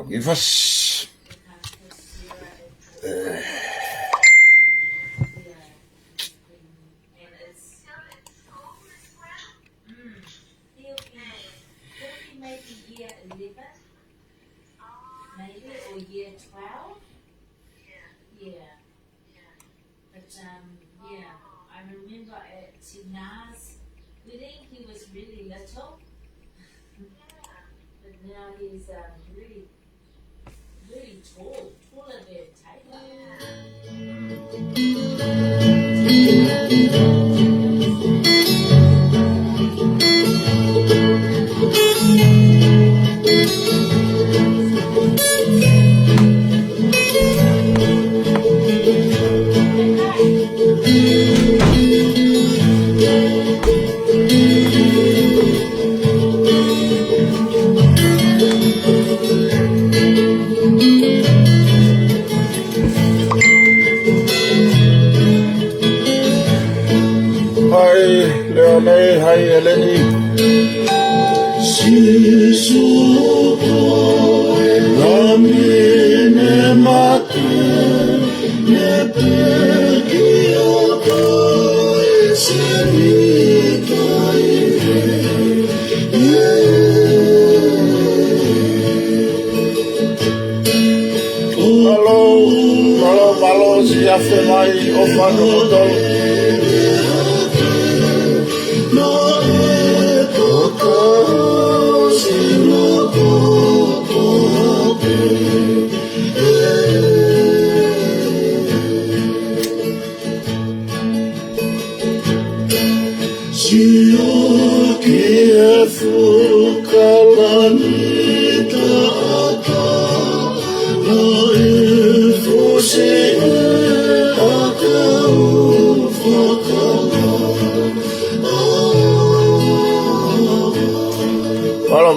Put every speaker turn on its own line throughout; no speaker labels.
Kifas. Hai Eleni. Sisuko lamine mate ne pegioto esenitai. Malo si hace mai ofano dol.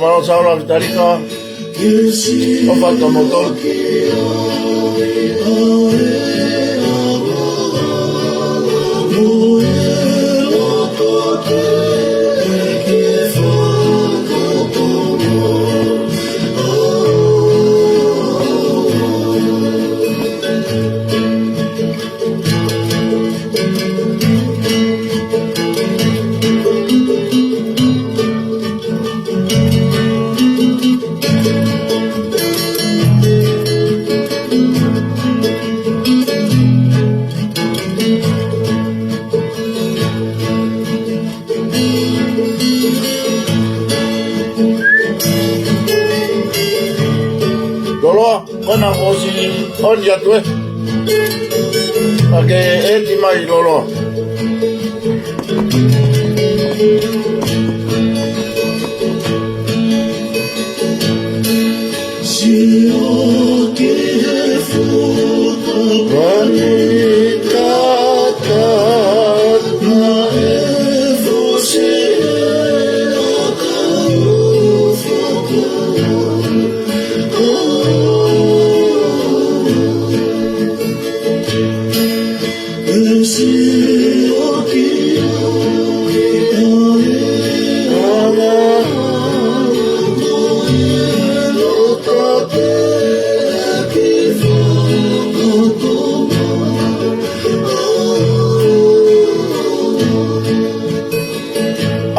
Malo saula vitarika. Ho fatto motor. Ona osi on ya tu ake eti mai lolo si o ke futo vanita na evose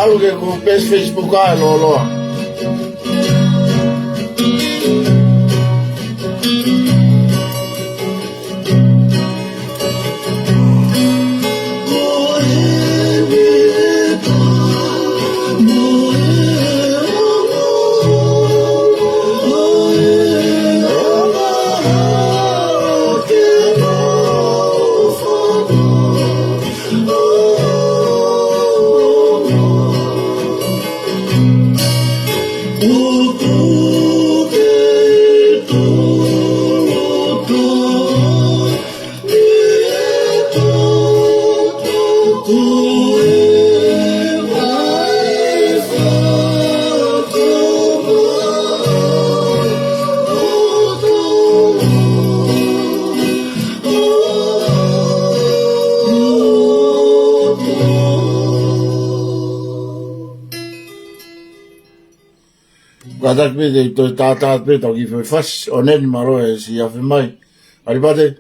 algo que con Facebook lo Patak pete to tata pete to give fast on any maro si afi mai. Aripate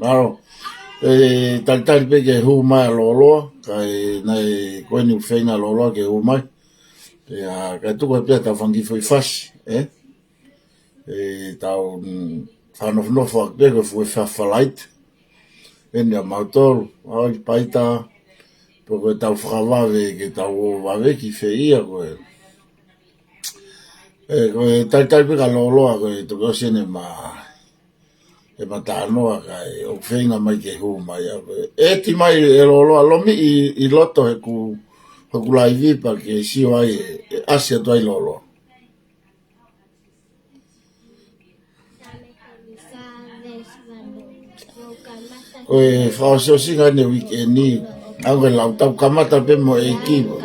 maro. Tal peke hu mai lolo kai nei koeni fenga lolo ke hu mai. Ya ka tu ko peta fangi foi fast tau whanof nofa peke foi whawhalait. Enia mautol ai paita poko tau whakawawe ke tau wawe ki whia koe. Koe tai pika loloa koe toko sene ma tānoa kai o whenga mai ke hu mai a koe. Ti mai loloa lomi i loto he ku lai vipa ke sio ai asia tuai loloa. Koe whaosio singa ne wikendi au koe lau tau kamata pe mo e kiwa.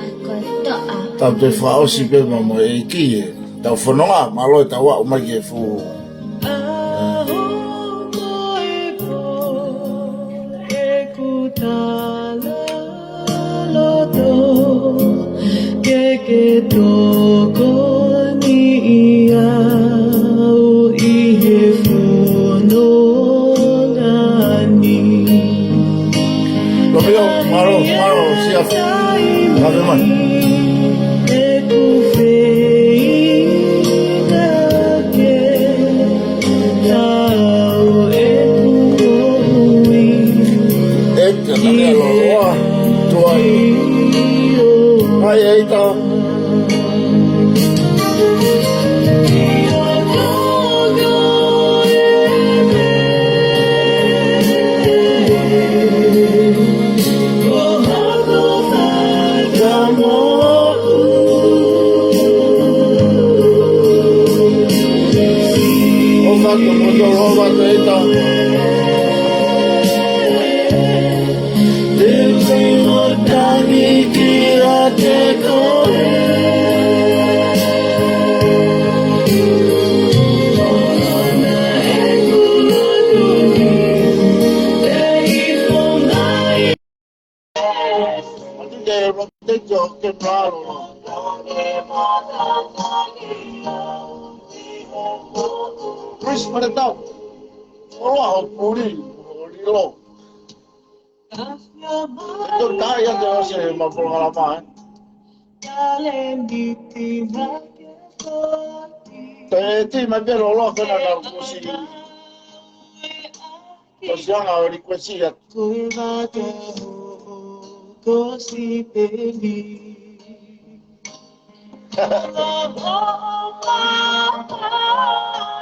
Tau te whaosi pe mo e ki tau whanonga malo tau wa umai ke fu. Maro, siap. Bagaimana? Namanya loloa, tuai. Hai ita. Chris pada tahu, Allah puri, lo. Itu kaya tu saya mampu ngalaman. Tapi macam Allah kan ada kursi. Terus yang awak dikuasi ya.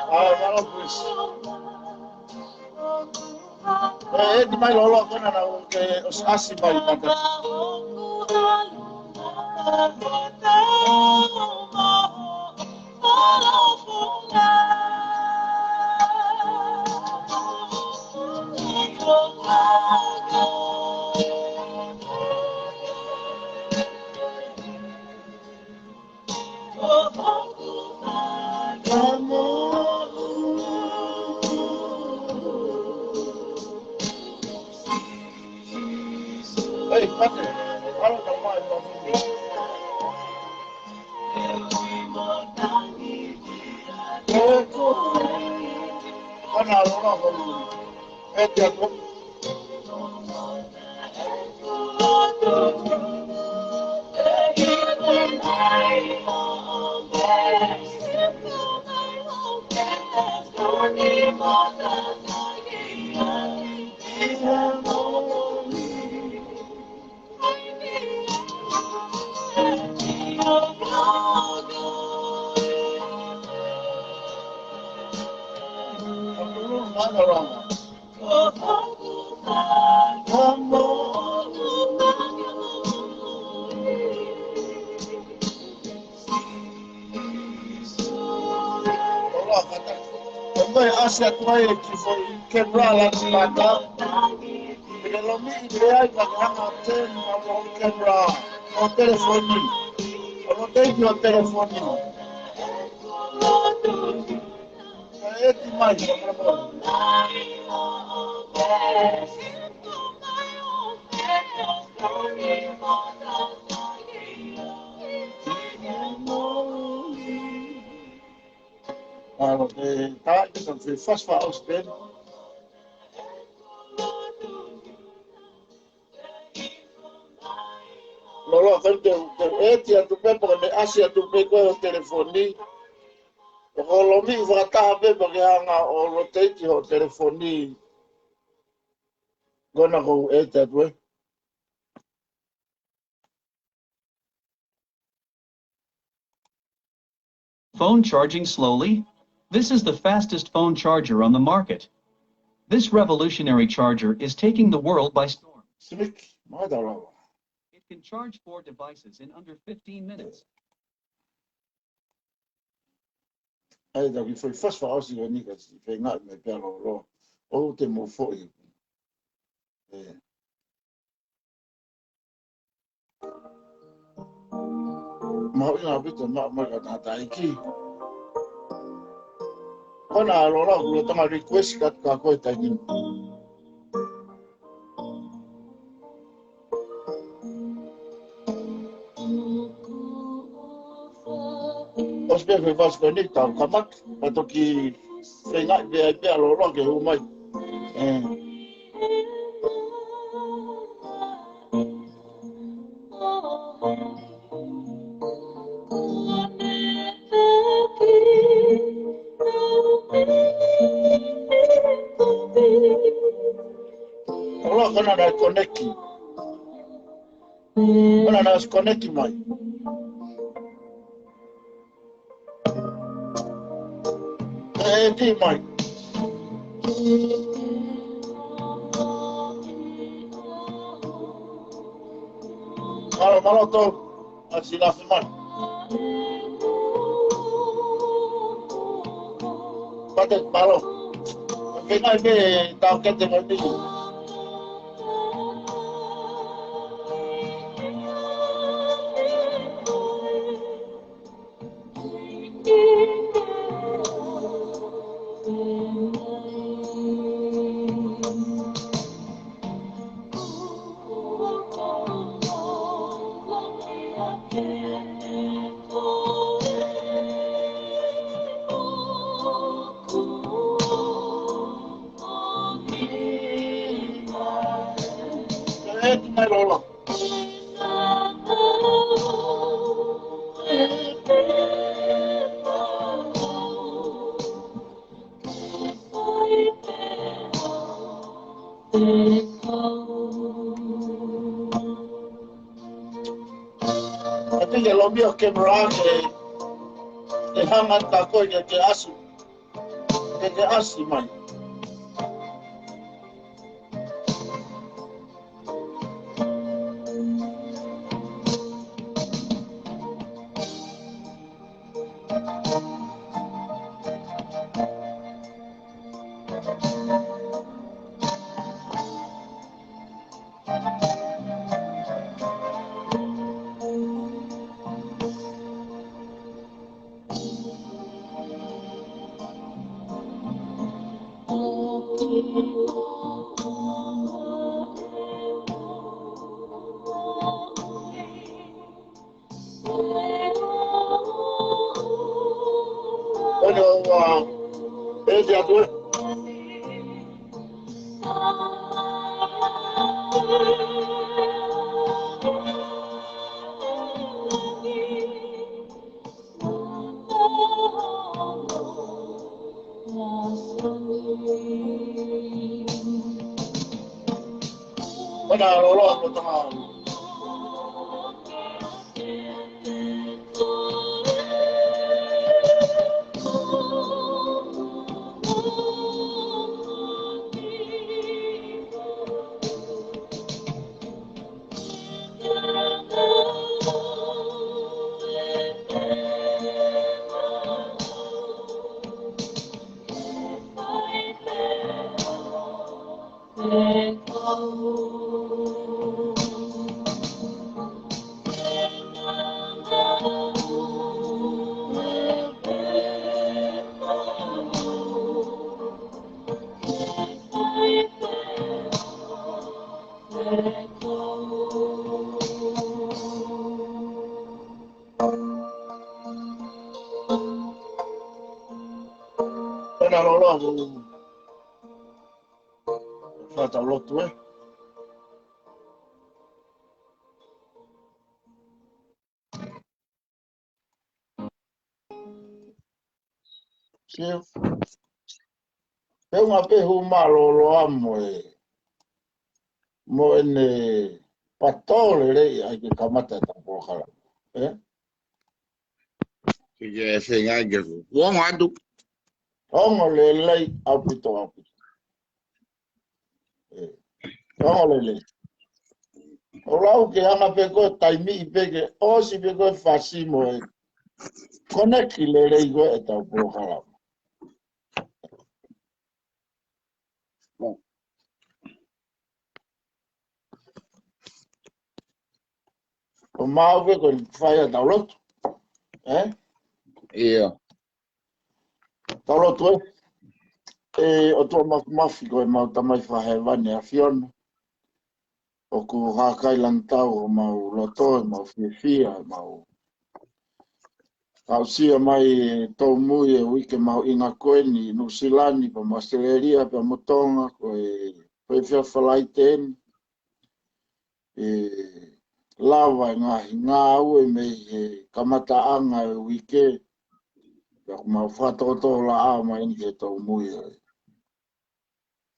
Malam Chris. Di mai lolo kan ada ke asli balik kata. Hey, Patrick, kalau kau main bawang mana orang bawang? Dia tu. Asia tuai que foi quebrar lá de mata. Pelo menos ideia para ganhar tem uma quebrar o telefone. Eu não tenho o telefone. É demais para mim. tá então foi faz faus ben lolo kan te eti atu pe po ne asi atu pe ko telefoni o lo mi va ta pe po ke anga o rotate o telefoni gonna go et that way.
Phone charging slowly? This is the fastest phone charger on the market. This revolutionary charger is taking the world by storm.
Slick, madara.
It can charge 4 devices in under 15 minutes.
Ai da ki foi fast fa osi ni ka si fe nga me pe lo o te mo fo i. Ma ina bito ma ka ta iki. Ona lo lo tama request ka ko ta ni. Os pe fe fast connect ka kamak pa to ki fe nga be lo ke o mai. Ora kana da connect. Ora na connect mai. Di mai. Malo to así la semana. Pate malo. Que no hay que dar que te contigo. Lola. Tapi kalau dia kamera ke hangat takoi ke asu man. Pada lolos betul. mata lolo tu fata lotu e. Sia. Pe uma pe hu malolo amo e. Mo ene patole re ai ke kamata ta pohala.
Que se engañe. Wong adu.
Ongo le lei apito. Ongo le lei. Olau ke anga pe ko taimi pe ke osi pe ko fasimo e. Connect le lei go e ta pohala. O mau pe ko fai download.
Iya.
Download e. O to mafi ko e mau tamai fahe vane a fiona. O ku hakai lantau o mau loto, mau fia, mau sia mai tau mui e wike mau inga koeni, nusilani, pa Australia, pa motonga, ko e fia falai ten, lava ngā au e mei kamata anga e wike, pa mau whatoto la a mai ni ke tau mui e.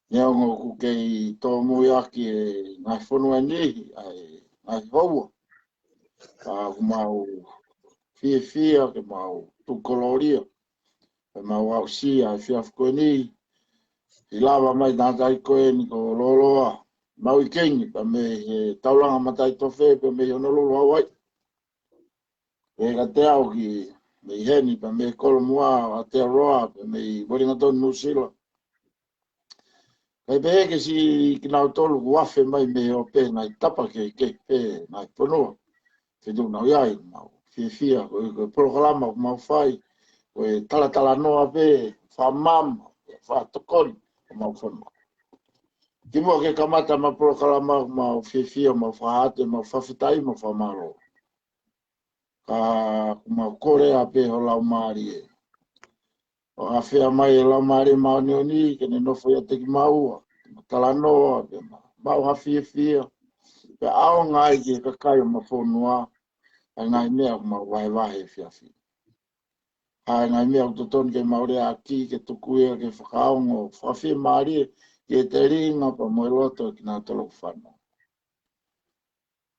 Neongo ku kei tau mui aki e ngai whanua nihi, ngai haua, pa mau fia ke mau tukoloria ke mau au sia fia fkoni i lava mai tātai koe ni ko loloa mau i kengi pa me taulanga matai tofe pa me honolulu hawai e ka te au ki me heni pa me kolomua a te aroa pa me boringa tonu nusila kai pe ke si ki nau tolu wafe mai me o pe nai tapa ke pe nai ponua te du nau iai mau fia ko programa mau fai ko tala noa pe fa mam fa tokon mau fon ki mo ke kamata ma programa mau fia mau fa hate mau fa fitai mau fa malo ka mau korea pe ho la mari o afia mai la mari mau ni ke no foi te ki mau tala noa pe mau ha fia pe au ngai ki ka kai ma fonua ngai mea mau vai fia ngai mea toton ke maure aki ke tukuia ke whakaongo whawhi maari ke te ringa pa moe loto ki nā tolo whanau.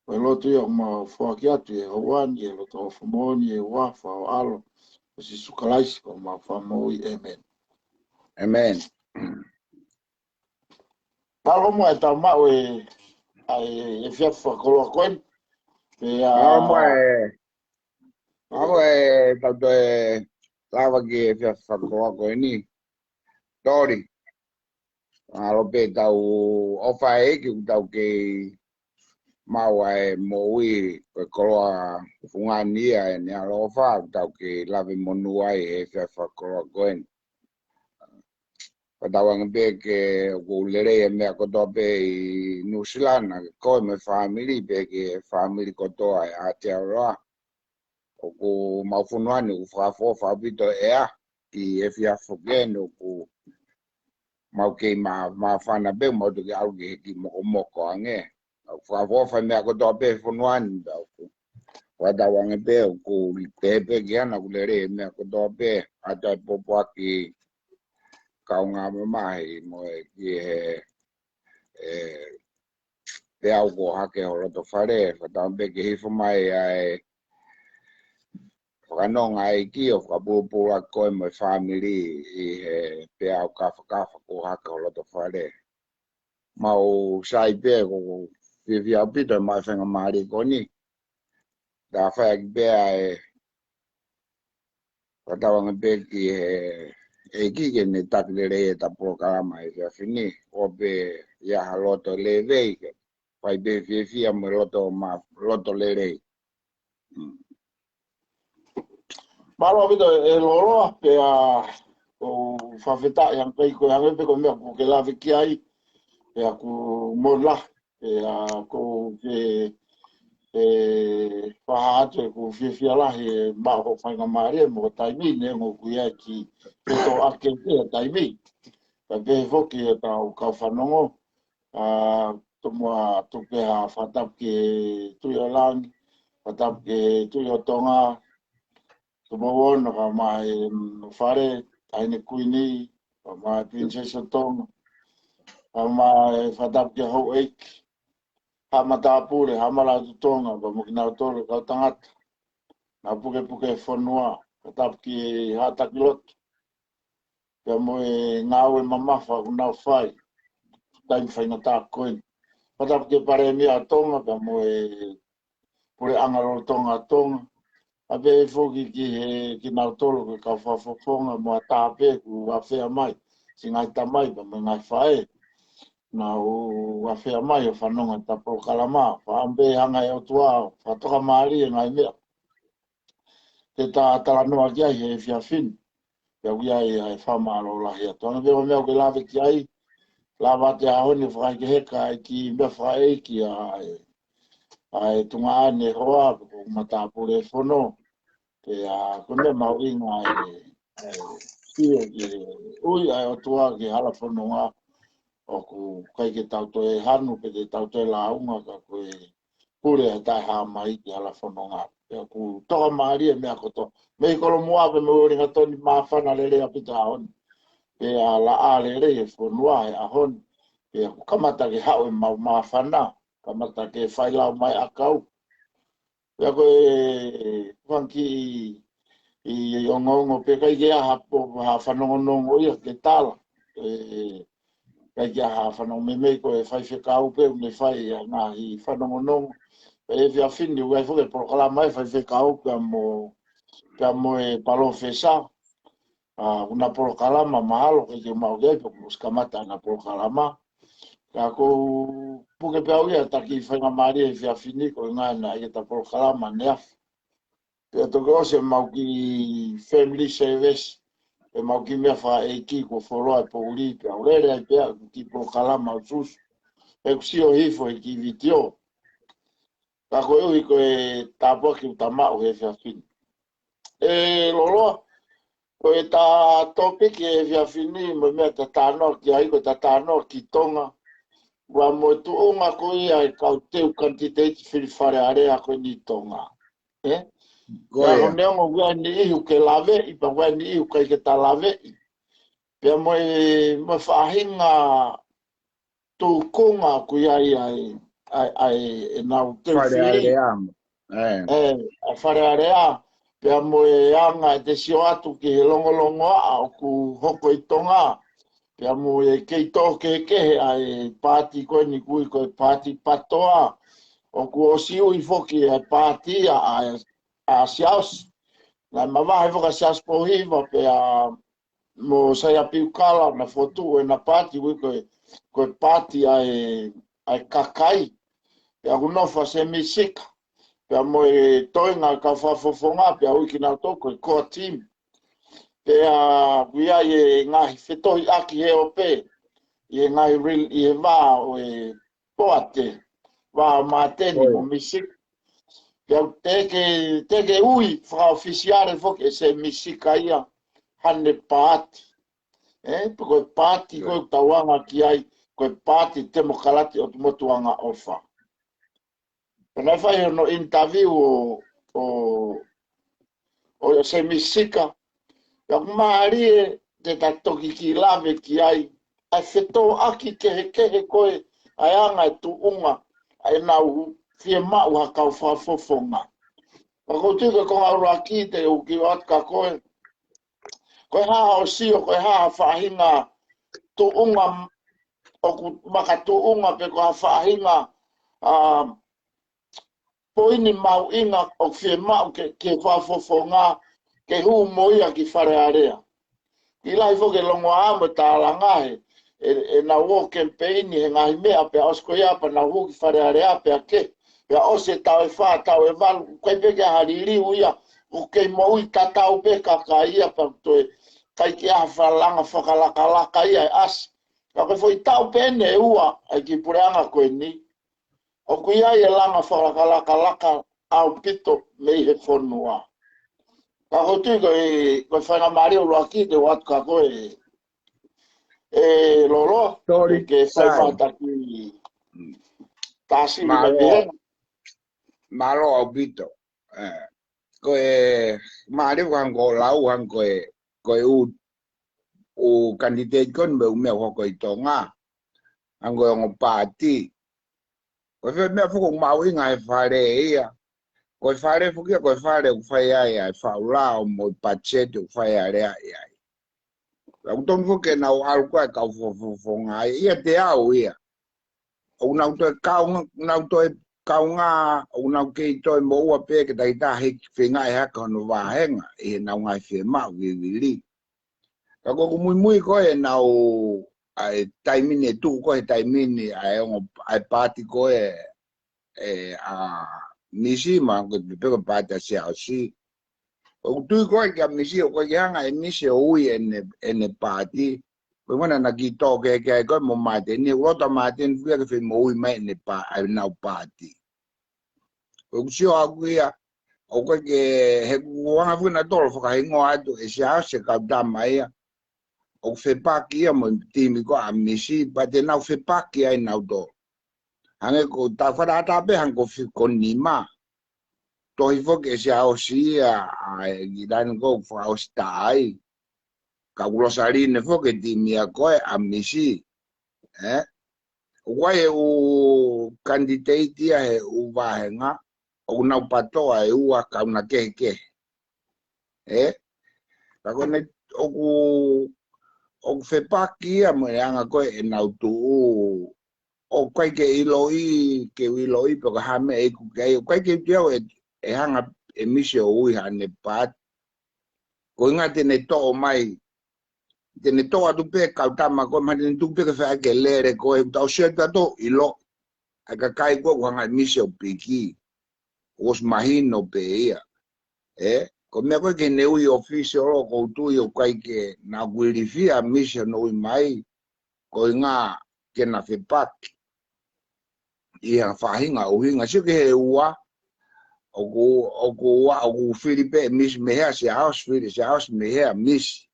Moe loto ia ma whaki atu e hawani e loto o whamoni e wafa o alo o si sukalaisi ko ma whamoi amen.
Amen.
Talo mo e tau mau e fia whakoloa koen.
Amo e tanto e lava che fia whakakoa koe ni. Tori. Alo pe tau ofa e ki tau ke mau e moui ko koloa fungania e ne alo ofa tau ke lave monua e fia whakakoa koe ni. Patawang pe ke ko lere e mea koto pe i New Zealand ko me family pe ke family koto ai Aotearoa. O ko maufunuani u whakafo bito ea ki e fia whakeno ko mau kei ma whana be mau tuki au ki moko ange. O whakafo whai mea koto pe funuani da ko watawang pe o ko pepe ki ana ku lere e mea koto pe atai popo aki kaunga mamahi mo e ki te au ko hake ho roto whare whatawang pe ki hifo mai ai whakanonga e ki o whakapupura koe mo family i he pe au kafa ko haka o loto whare. Mau sai pe ko whiwhi au pito e mai whenga maari ko ni. Tā whai ki pe e whatawanga pe ki e kike ne takilere e ta programa e whia whini o pe ia loto le vei ke whai pe whiwhi mo loto le rei.
Malo vito e loroa pe o whawheta yang pei ko yang pe ko mea ko ke lawe ki ai pe ko mola pe ko ke whaha atu e ku fia lahi ma ho whainga maare mo taimi ne ngō kuia ki peto ake te taimi. Ka pehe foki e tau kau whanongo. Tumua tupe ha whatap ke tui o langi, whatap ke tui o tonga. Tumua wona ka mai whare, aine kuini, ka mai princess o tonga. Ka mai whatap ke hau eiki. Ha matapure, ha malatu tonga, ka mukina o tolu kau tangata. Nā puke whanua, whatap ki hatakilotu. Ka moe ngāwe mamafa unau whai. Taimi whainga tā koini. Whatap ke pare mea tonga, ka moe pure angaro tonga. Ape foki ki nau tolu ka whawhawhonga moa tāpe ku wawhea mai. Si ngai tamai pa me ngai whae. Nā wawhea mai o whanonga ta po kalama. Whaambe hanga e o tua, whatoka maari e ngai mea. Te tā talanoa ki ai he whiawhini. Pea wia e ai whamaro lahi atu. Ana peo mea ke lawe ki ai. Lawa te ahoni whakai ke heka e ki mea whae ki ai tunga ane hoa. Ko matapure whono. Pea kone mau inga sio ki ui ai o tua ki hala whanonga. O ku kai ke tauto e hanu pe te tauto e launga ka koe pure e tai haa mai ki hala whanonga. Pea ku toka maari e mea koto. Mei kolo muape me uringa toni mawhana lere a pita ahoni. Pea la a lere e whanua e ahoni. Pea ku kamata ke hau e mau mawhana. Kamata ke whailau mai akau. Pea koe whanki i ongongo pe kai ke aha whanongonongo ia ke tala. Kai ke aha whanongo me mei koe whai whekau pe me whai ngā hi whanongonongo. E whia whini uai whuke prokala mai whai whekau pia mo e palo whesa. Una prokalama mahalo ke mau kei po muskamata na prokalama. Ka ko puke pia uia taki whainga maari e whia whini ko ngā na e ta prokalama neaf. Pia toke ose mau ki family service. E mau ki mea wha e ki ko whoroa e po uri pia urere ai pia ki prokalama o sus. E kusio hifo e ki vitio. Ka ko ui ko e tāpua ki utamau he whia whini. E loloa. Ko e tā topiki e whiawhini mo mea ta tānoa ki ai ko ta tānoa ki tonga. Wa mo tu unga ko ia e kau teu kantiteiti whiriwhare area ko ni tonga. Ka ko neongo wea ni ihu ke lawe i pa wea ni ihu kai ke ta lawe i. Pea mo e whaahinga tō konga ko ia ai e nau teu whiri. Whare area. Pea mo e anga e te sio atu ki he longolongo a o ku hoko i tonga. Pea mo e kei tō kehe ai pāti koe ni kui koe pāti patoa. O ku o siu i foki e pāti a siaus. Nai mawahe whaka siaus pohiva pea mo saia piukala na fotu e na pāti kui koe pāti ai kakai. Pea kunofa se misika. Pea mo e toinga ka whafofonga, pea uiki nau toko e koa team. Pea wia e ngahi whetohi aki he o pe. I ngahi ril i he wā o e poate. Wā o māteni mo misik. Pea teke ui whakaofisiare foki e se misika ia hane pāti. Koe pāti koe tauanga ki ai, koe pāti te mokalati o tumotuanga ofa. Pena whai no interview o se misika. Ia maari e te tatoki ki lawe ki ai. Ai whetō aki kehe koe ai anga e tu unga. Ai nau fie mau hakau whafofonga. Ako tika ko aura ki te uki watka koe. Koe haa o sio, koe haa whahinga tu unga. Oku maka tu unga pe ko whahinga. Poini mau inga o fie mau ke whafofonga ke hu moia ki whare area. I lai foke longo amo tā langahe e na wo campaign he ngahi mea pe osko ia pa na hu ki whare area pe a ke. Pea ose tau e wha, tau e walu, koe peke hariri uia o kei mo i tatau pe kaka ia pa toe kai ki aha whalanga whakalakalaka ia e as. Ka koe fo i tau pene e ua ai ki pureanga koe ni. O kuia i e langa whakalakalaka au pito me he fonua. Ka hotu ko whanga mari o loaki te wat ka ko lolo
Tori
ke whai
sai.
whataki tasi ni mai
Malo,
pehena.
malo au bito. Koe, mari wang ko lau wang koe u candidate kon me ume hoko i tonga. Ango yung party. Koe fe me fuko maui ngai whare ia. Koe whare fukia koe whare u whai ai ai whaulao mo pachete u whai ai ai ai. Ang tong fuke na u alu koe kau ngai. Ia te au ia. O nau toi kau ngā o nau kei toi mo ua pē ke tai tā heki whengai haka hono wāhenga e nau ngai whe mau ki wili. Ka koko mui koe nau ai taimini e tuku koe taimini ai ongo ai pāti koe a misi ma ko te peko pāti a sia o si. O tui koe kia misi o koe ki hanga e misi o ui ene pāti. Koe wana na ki tō ke koe mo mate ni urota mate ni fuia ke whi mo ui mai ene ai nau pāti. Koe kusio aku ia o koe ke he kuanga fuina tolo whakahingo atu e se ase kau tama ia. O whepaki ia mo timi ko a misi pa te nau whepaki ai nau tō. Hange ko ta whara pe hang ko nima. Tohi foke se ao si ia i dani ko whao sta ai. Ka ulosari ne foke timi a koe a misi. Wai u candidate ia he u wahenga. O nau patoa e ua kauna kehe. Ka kone o whepaki ia mo e anga koe e nau tu o koe ke iloi paka hame e kukei. O koe ke tiao e hanga e misi o ui hane pat. Ko inga tene to'o mai. Tene to'a tupe kautama koe ma tene tupe ke whae ke lere koe. Tau sia tato ilo. Aka kai koe hanga misi o piki. Os mahino pe ia. Ko mea koe ke neui official o koutui o koe ke na guirifia misi o noi mai. Ko inga ke na whepaki. Ia whahinga o hinga. Sio ke he ua. O ku Filipe misi mehea se house mehea misi.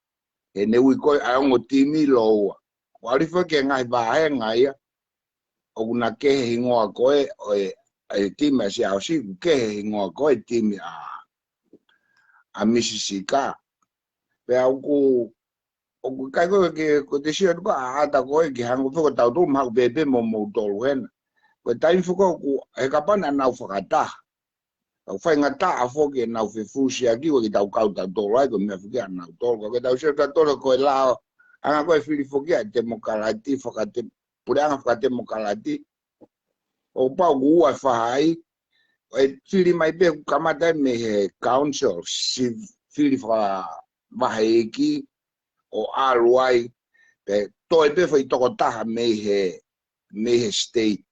E neui koe aongo timi loa. Ko arifa ke ngai vahenga ia. O kuna kehe hingoa koe e timi a se house kehe hingoa koe timi a misi sika. Pea o ku kai koe ke ko te sia tuka a ata koe ki hango whako tau tō mahu bebe mo tolu hena. Koe taimi whako ku he kapana nau whakataha. Au whai ngata a whoki e nau whewhusi a kiwa ki tau kauta tolo ai ko mea whuki a nau tolo. Koe tau sia tolo koe lao anga koe whiri whoki a demokalati pure anga whakademokalati. O pau ku ua whahai e whiri mai pe kamata me he council si whiri whaheiki o aluai pe toi pe whai toko taha me he state.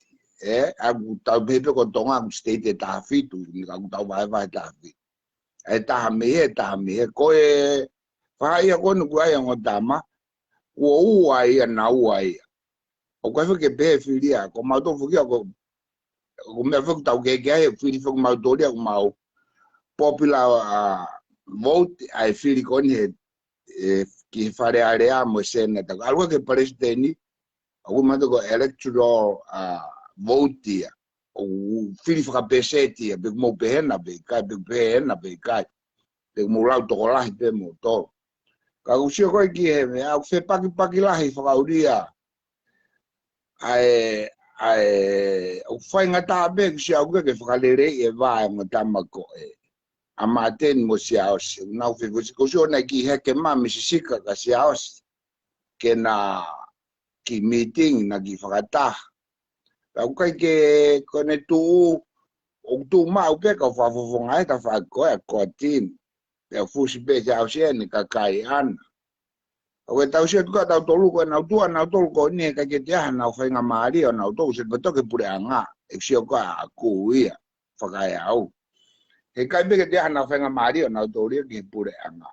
Aku tau pepe ko tonga aku state e taha fitu, ni aku tau vai taha fitu. E taha mehe, koe whaia konu kuai ang o tama, ua ua ia na ua ia. O koe whake pehe whiria, ko mauto whukia ko mea whaku tau keke ai, whiri whaku mautori aku mau popular vote, ai whiri koni he ki whare area mo senata. Alua ke presidenti, aku mauto ko electoral vote ia. O whiri whakapeseti ia, pek mo pehena pe kai, pek mo lau toko lahi pe mo tolo. Ka usio koe ki he me, au whepaki lahi whakauria, au whai ngata pe, kusia au ke whakalere e vai ngatama ko a maten mo siaos. Nau whewusio na ki heke ma misisika ka siaos, ke na ki meeting na ki whakataha. Au kai ke kone tu mau pe ka whawhawhonga e ka whakoe a koa team. Pea fusi pe se au se ni ka kai ana. Au e tau se tuka tau tolu koe nau tolu koe ni ka ke te aha nau whainga maari o nau tolu se patoke pure anga. E sio koe a kuia whakai au. He kai pe ke te aha nau whainga maari o nau tolu ke pure anga.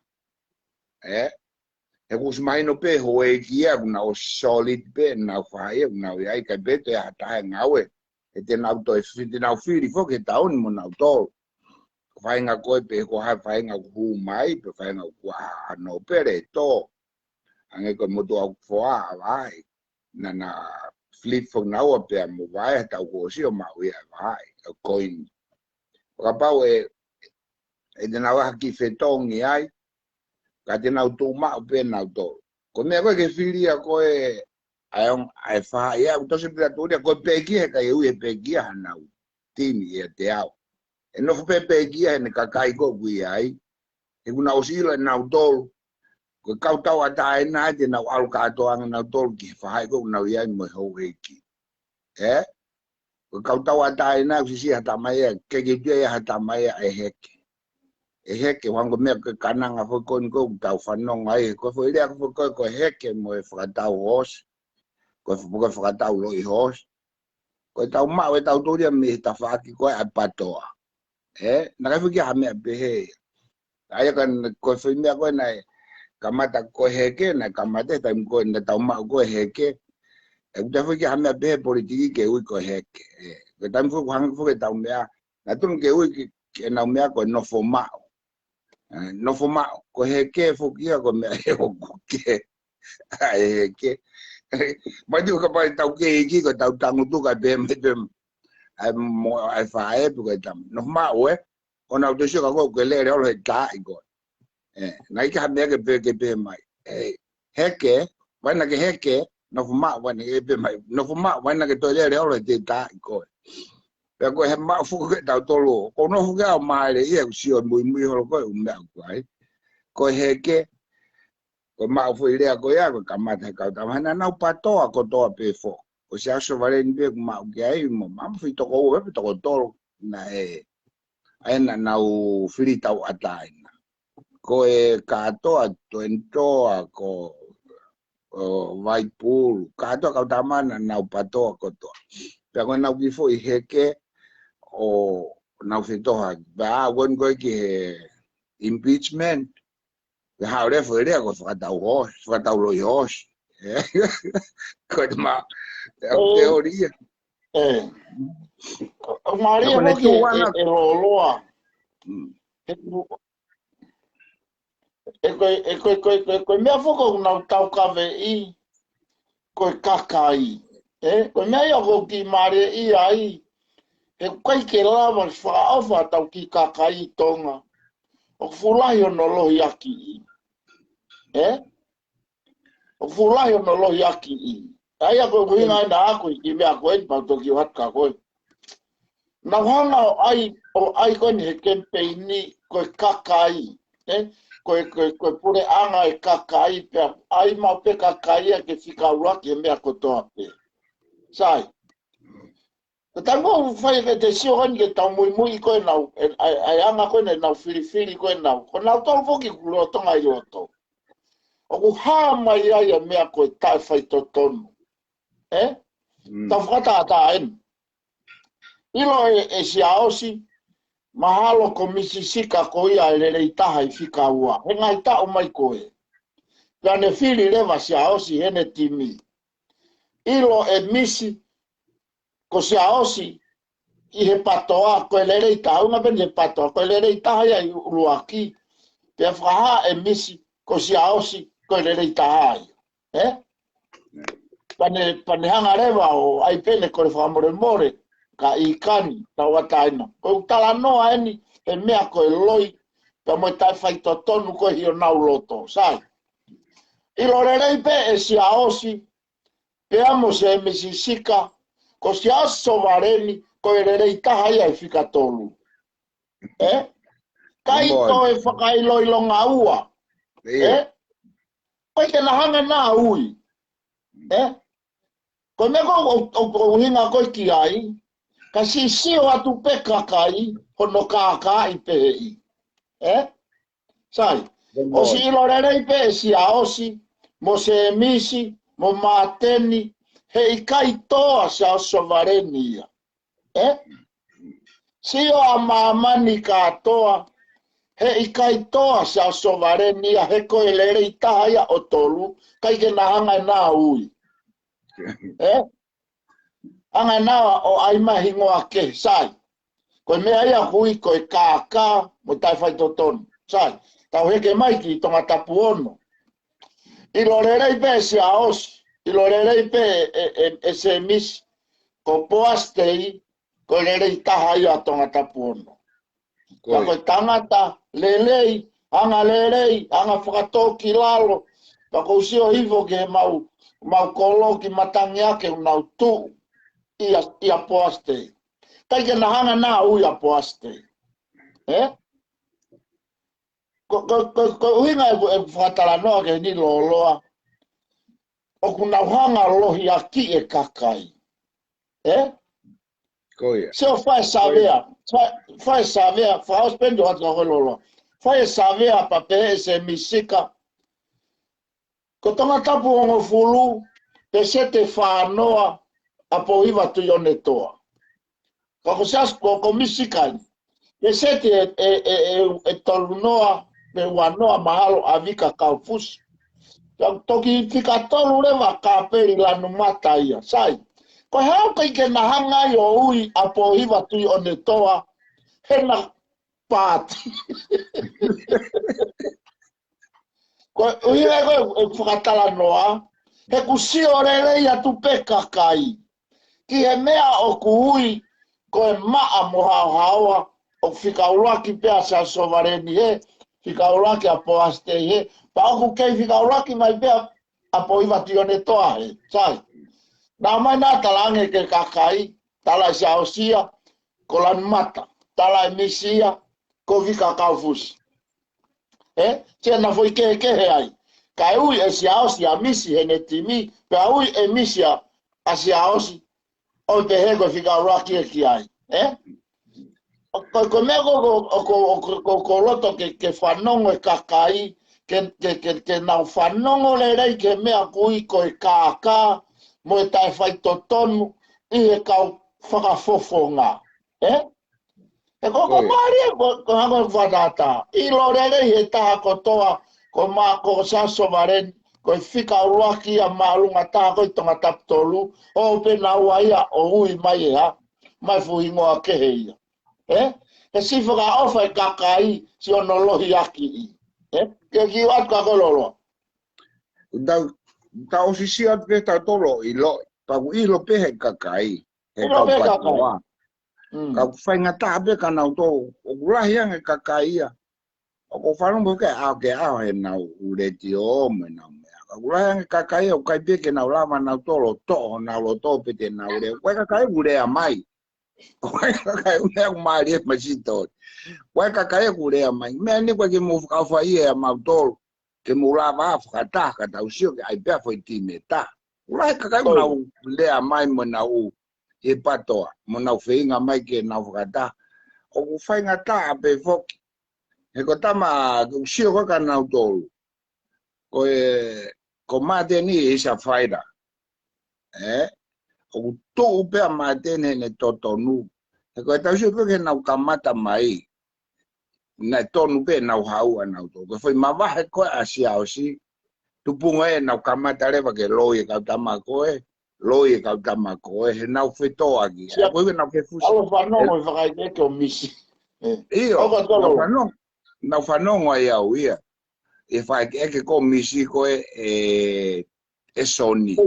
E kusmaino pe hoe kia kuna o solid pe nau whaia kuna iai kai pe te aha tahe ngawe. E te nau toi te nau whiri fo ke tauni mo nau tolu. whainga koe pe ko hai whainga hu mai pe whainga kua no pere to ange ko moto au foa vai na flip for now pe mo vai ta ko si o mau ia vai coin ka pau e de na wa ki fetongi ai ka te na tu ma pe na to ko me ko ke filia ko e ai fa ia to se pla tu ko pe ki ka eu e pe ki na timi e te au e no pe pe ki e ka kai ko wi ai e una osila na to ko kau tau ata na te na al ka to ang na to ki fa ko na ia mo ho ki ko kau tau ata na si ata mai ke ke te ata mai e heke wango me ke kananga fo kon ko tau fanong ai ko fo ile ko heke mo e fra tau hos ko fra tau lo i hos ko tau ma we tau to dia me ta fa ki ko a patoa na ka fiki ha me be he ai kan ko fo me ko na kamata ko heke na kamata ta ko na tau ma ko heke e ta fiki ha me be politiki ke u ko heke ko tam fo hang fo ke tau me na tun ke u ke na me ko no fo ma no fuma ko heke fo kia ko me o ke ai ke ma diu ka pa tau ke ki ko tau tangu tu ka be me ai mo ai fa e ko tam no ma we ona to sho ka ko ke le ro le ta ko nai ka me ke be mai heke wa na ke heke no fuma wa na ke be mai no fuma wa na ke to le ro le ta ko pe ko he ma fu ke tau tolo ko no fu ga ma le ye si o muy ho ko un da kwai ko he ke ko ma fu ile ko ya ko kamata ka ta mana na pa to ko to pe fo o se aso vale ni be ma ke ai mo ma fu to ko to ko to na ai na u frita o ata ko e ka to a to en to ko vai pul ka to ka ta mana na pa to ko to pe ko na ki fo i he ke o na fitoha ba won go ki impeachment ha ore foi le ko fa ta lo yo ko ma teoria
Maria mo ki e loa ko me foko na tau ka ve I ko kakai ko me yo ko ki mare I ai e kai ke lava fa ofa tau ki kakai tonga o fulai no lo yaki o fulai no lo yaki ai ko winga na ko ki me ko e pa to ki wat ka ko na hanga ai ko ni campaign ni ko kakai ko pure anga e kakai pe ai ma pe kakai ke fika ua ke me ko to pe sai tango fai ke te sio kan ke tau muy ko na ai anga ko na fili ko na ko na to fo ki lo to ngai yo to o ku ha mai ai me ko ta fai to ton ta fata ta en ilo e siaosi mahalo ko misisika ko ia le taha I fika ua he ngai ta o mai ko e ne fili le va siaosi hene timi ilo e misi ko siaosi I he patoa ko le reita una ben he patoa ko le reita ia I luaki pe faha e misi ko siaosi ko le reita ai pane hanga reva o ai pene ko le famore more ka I kani ta wataina ko tala no ani e mea ko loi pe mo tai fai to tonu ko hio na loto sai I lo rei pe e siaosi pe amo se misisika ko siaso vareni ko e rei taha ia I fika tolu kai to e whakai loi longa ua ko ke na hanga na ui ko me ko hinga ko ki ai ka si o atu pe kakai hono kakai pe sai o si lo rei pe si aosi mo se misi mo mateni he kai toa sa sovarenia si o amamani ka toa he kai toa sa sovarenia he ko le rei taia o tolu kai ke na hanga na ui anga na o ai mahi ngoa ke sai Koe mea ia hui koe kākā mo tai whai to tonu. Sai, tau heke mai ki tonga tapu ono. I lo rerei pe si a osi. I lo rerei pe se misi. Ko poastei, ko rerei taha ia tonga tapu ono. Ka koe tangata, lelei, anga whakatō ki lalo. Pa ko usio hivo ke mau kolo ki matangi ake unau tu ia poastei. Tai ke nahanga nā ui a poastei. Ko uhinga e whakatala noa ke ni loa. O kuna hanga lohi a ki e kakai. Seo whae savea. Whae savea. Whae spendo hatu ka koe lolo. Whae savea pa pehe se misika. Ko tonga tapu ongo fulu. Pe se te whanoa. A po iwa tu yone toa. Ko seas ko misika. Pe se te e tolu noa. Pe wanoa mahalo a vika kaufusi. Toki tika tolu rewa ka peri lanu mata ia. Sai. Ko hao kai ke nahanga yo ui a po hiwa tui o ne toa. Hena pāti. Ko uhiwe koe e whakatala noa. He kusi o rere ia tu peka kai. Ki he mea o ku ui koe maa mo hao haoa. O whikauraki pea sa sovareni he. Whikauraki a po astei he. Pa oku kei whikauraki mai pea a po hiwa tui o ne toa he. Sai. Nā mai nā talange ke kakai, tala se aosia, ko lan mata, tala e misia, ko vika kaufusi. Tēnā foi kehe ai. Kai ui e si aosia misi he ne timi, pe ui e misia a si aosi, o pe he ko vika uraki e ki ai. Ko mea ko loto ke whanongo e kakai, ke nau whanongo le rei ke mea kui ko e kākā, mo e tai whai to tonu i he kau whakafofo ngā. E koko maari e ko hango whanata. I lo rere he taha kotoa ko saso varen ko e whika uruaki a maalunga taha ko i tonga taptolu o pe na ua ia o ui mai e ha mai fuhingoa kehe ia. E si whaka ofa e kakai si ono lohi aki i. Ke ki watu kako lolo.
Ta ofisia pe ta tolo i lo pa i lo pe he kakai he ka patua ka fainga ta be ka na to o gulahi ang kakai ia o ko faron bo ke a he na ure ti o me na me ka gulahi ang kakai o kai pe ke na lama na tolo to na lo to pe te na ure ko kakai ure a mai ko kakai ure mai e masito ko kakai ure a mai me ni ko ke mo ka fa ia ma tolo ke mula va fata ka ta usio ke ai pe foi ti meta ula ka ka na le a mai mo na u e patoa mo na feinga mai ke na fata o ku fainga ta pe fok e ko tama usio ko ka na tolu ko mate ni isa faida o to pe mate ne totonu e ko ta usio ke na kamata mai na tonu pe na hau ana to ko foi ma va ko asia osi tu punga e na kamata leva ke loye ka tamako loye ka tamako na feto aki ko na ke fusi
Alo fano mo vai ke ko misi
io na fano ya uia e fa ke ko misi ko e soni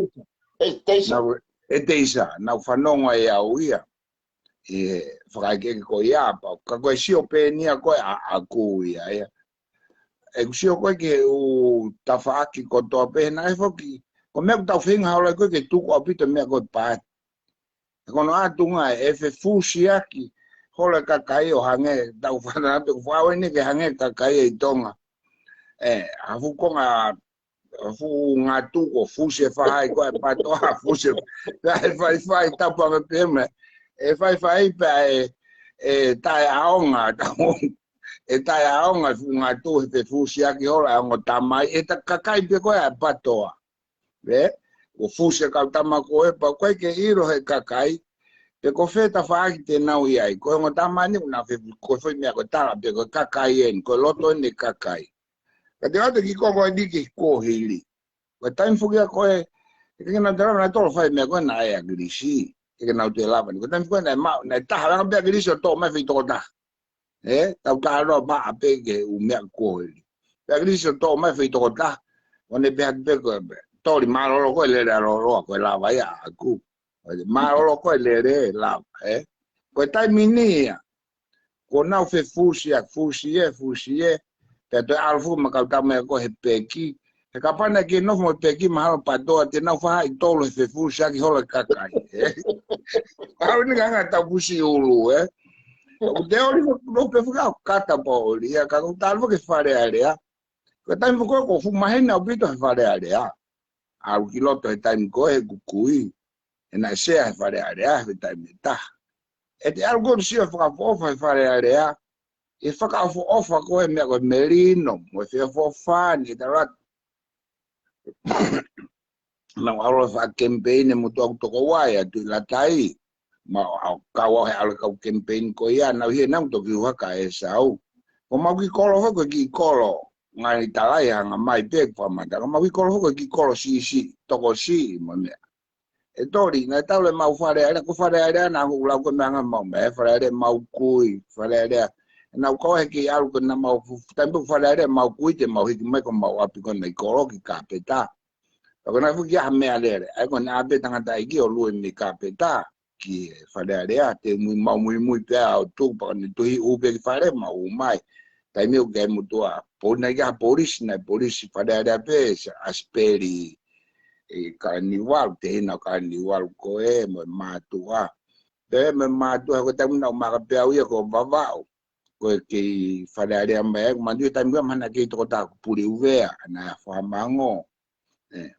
e teisa na fano ya uia e whakaike ko ia pa ka koe sio pe ni a koe a ku ia ia e sio koe ke u tawhaaki ko toa pe na e whoki ko mea tau whinga haura koe ke tuku apita mea koe paati e kono atunga e fe fusi aki hola kakai o hange tau whanata whawe ni ke hange kakai e tonga hafu konga fu ngā tuko fusi e whahai koe patoa fusi e whai tapa me pēme e fai pa e tai aonga e tai aonga nga tu te fusi aki ora ngo tamai e ta kakai pe ko patoa o fusi ka tama ko e pa ko ke iro he kakai pe ko feta fa ki te nau ai ko ngo tamani una fe ko foi me ko tala pe ko kakai en ko loto ni kakai ka te ate ki ko ni ki ko hili ko time fugi ko e ke na dara na tolo fai me ko na e agrisi ke na te lava ni ko tan ko na ma na ta ha be ke so to mai fi to ta tau ta ro ba pe ke u me ko li be ke so to mai fi to ta one be be ko to ri ma ro ko le ro ko la va ya ku ma ro ko le la ko tai mini ko na fe fusia te to alfu ma ka ta me ko he peki te ka pana ke no mo peki ma pa do te na fa i to lo fe fusia ki hola ka kai ka ni ga ta fusi ulu o de ori no pe fuka kata po ri ka ko tal ke fare area ko ta mo ko fu ma he na bito fare area al kiloto e ta ko e kukui na se fare area e ta meta e te algo si fa fare area e whakaofu ofa koe mea koe merino, mo e whia whawhani, ta rat. Nau aroa wha campaign e mutu au toko wai atu I la tai. Ma kawa he ala kau campaign ko ia, nau hia nau toki whaka e sau. Ko mau ki kolo hoko ki kolo, ngani talai hanga mai pek whamata, ko mau ki kolo hoko ki kolo si, toko si, mo mea. E tori, ngai tau le mau whare aere, ko whare aere ana hu lau ko meanga mau mea, whare aere mau kui, whare aere na ko he ki alu ko na mau tambu falare mau kuite mau hiki mai ko mau api ko nei koro ki kapeta ko na fu ya me ale ai ko na abe tanga tai ki o lu mi kapeta ki falare a te muy pe au tu pa ni tu hi u be fare mau mai tai mi o ge mu to a po na ya polis falare pe asperi e carnival te na carnival ko e mo matua te me matua ko tamu na ma pe au ko vavao ko ke whare mai mandu tamu mana ke to ta puri uve na famango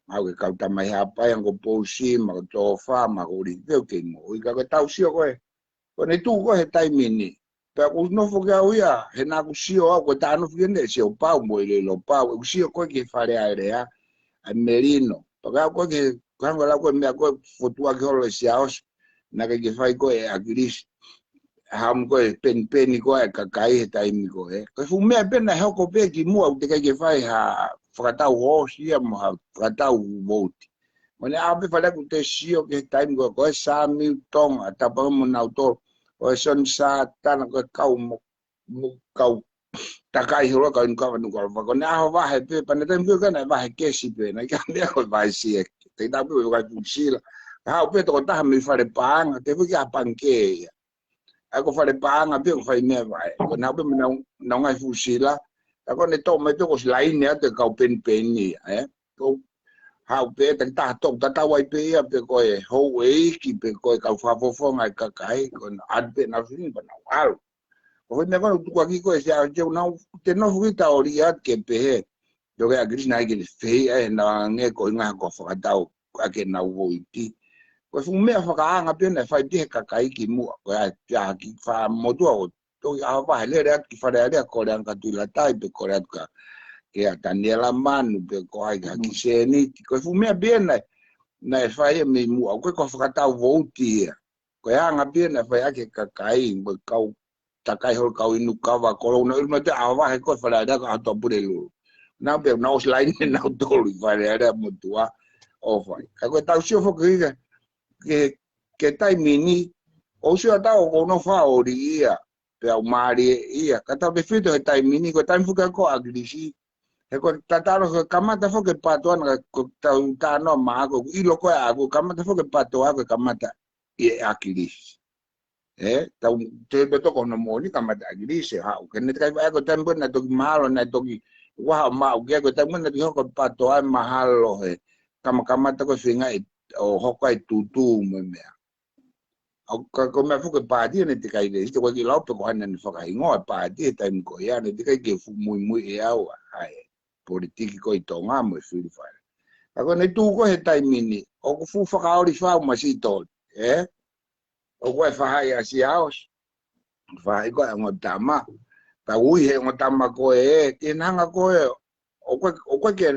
mau ke kauta mai apa yang ko posi ma to fa ma ko ri ke mo I ka tau sio ko ne tu ko he tai mini pe ko no fo ga uia he na ku sio ko ta no fiende sio pa mo ile lo pa ku sio ko ke whare area a merino pa ko ke kanga la ko me ko fotua ke ho siaos na ke fai ko e agris ham ko pen ko ka kai he tai mi ko ko fu me ben na ho ko pe ki mu au te ke fai ha frata ho si mo ha frata vote mo le abe fala ku te si o ke tai mi ko sa mi tong ata pa mo na auto o son sa ta na ko kau ta kai ho ka ko no ko na ho va he pe pa na tem ko na va he ke si pe na ka me ko va si te da bu ka tu si la ha pe to ta mi fare pa te fu ka panke ako fare paanga pe ko fai me vai ko na pe na ngai fusila ako ne to me pe ko slai ne te ka pen ni ko ha pe ta ta wai pe pe ko e ho we ki pe ko ka fa fo ngai ka kai ko ad pe na fin ba na wal ko me ko tu ki ko sia je na te no fuita oria ke pe yo ga gris na ke fe na nge ko nga ko fa ta ke na wo iti ko fu me fa ka nga pe na fa di ka kai ki mu ko ya ki fa mo to to ya va le re ki fa re ko ran ka tu la tai pe ko ran ka ke a Daniela Manu pe ko ai ka ki se ni ko fu me bien na fa ye me mu ko fa ta vo ti ko ya nga pe na fa ya ke ka kai mo ka ta kai ho ka inu ka va ko no ma te a va ko fa re ka to pure lu na pe na os line na to lu fa re mo tua o fa ka ko ta sio fo ke tai mini o se ata o no fa o ria pe au mari ia ka ta be fito e tai mini ko tai fuka ko agrisi e ko tataro ko kamata fo ke pato na ko ta no ma ko I lo ko a ko kamata fo ke pato a ko kamata e agrisi ta te be to ko no mo ni kamata agrisi ha ko ne kai ko tambo na to malo na to wa ma o ke ko tambo na ko pato a mahalo kamata ko singa o hokai tutu me mea au ko me fu ke padi ne te kai le ko ki lau pe ko hanen fa kai ngo padi ta mi ko ya ne te kai ke fu muy e au ai politiki ko I tonga mo fu fa ko ne tu ko he tai mini o ko fu fa ka ori fa ma si to o ko fa hai asi aos fa ko ngo tama ta ui he ngo tama ko ke nanga ko o ko ke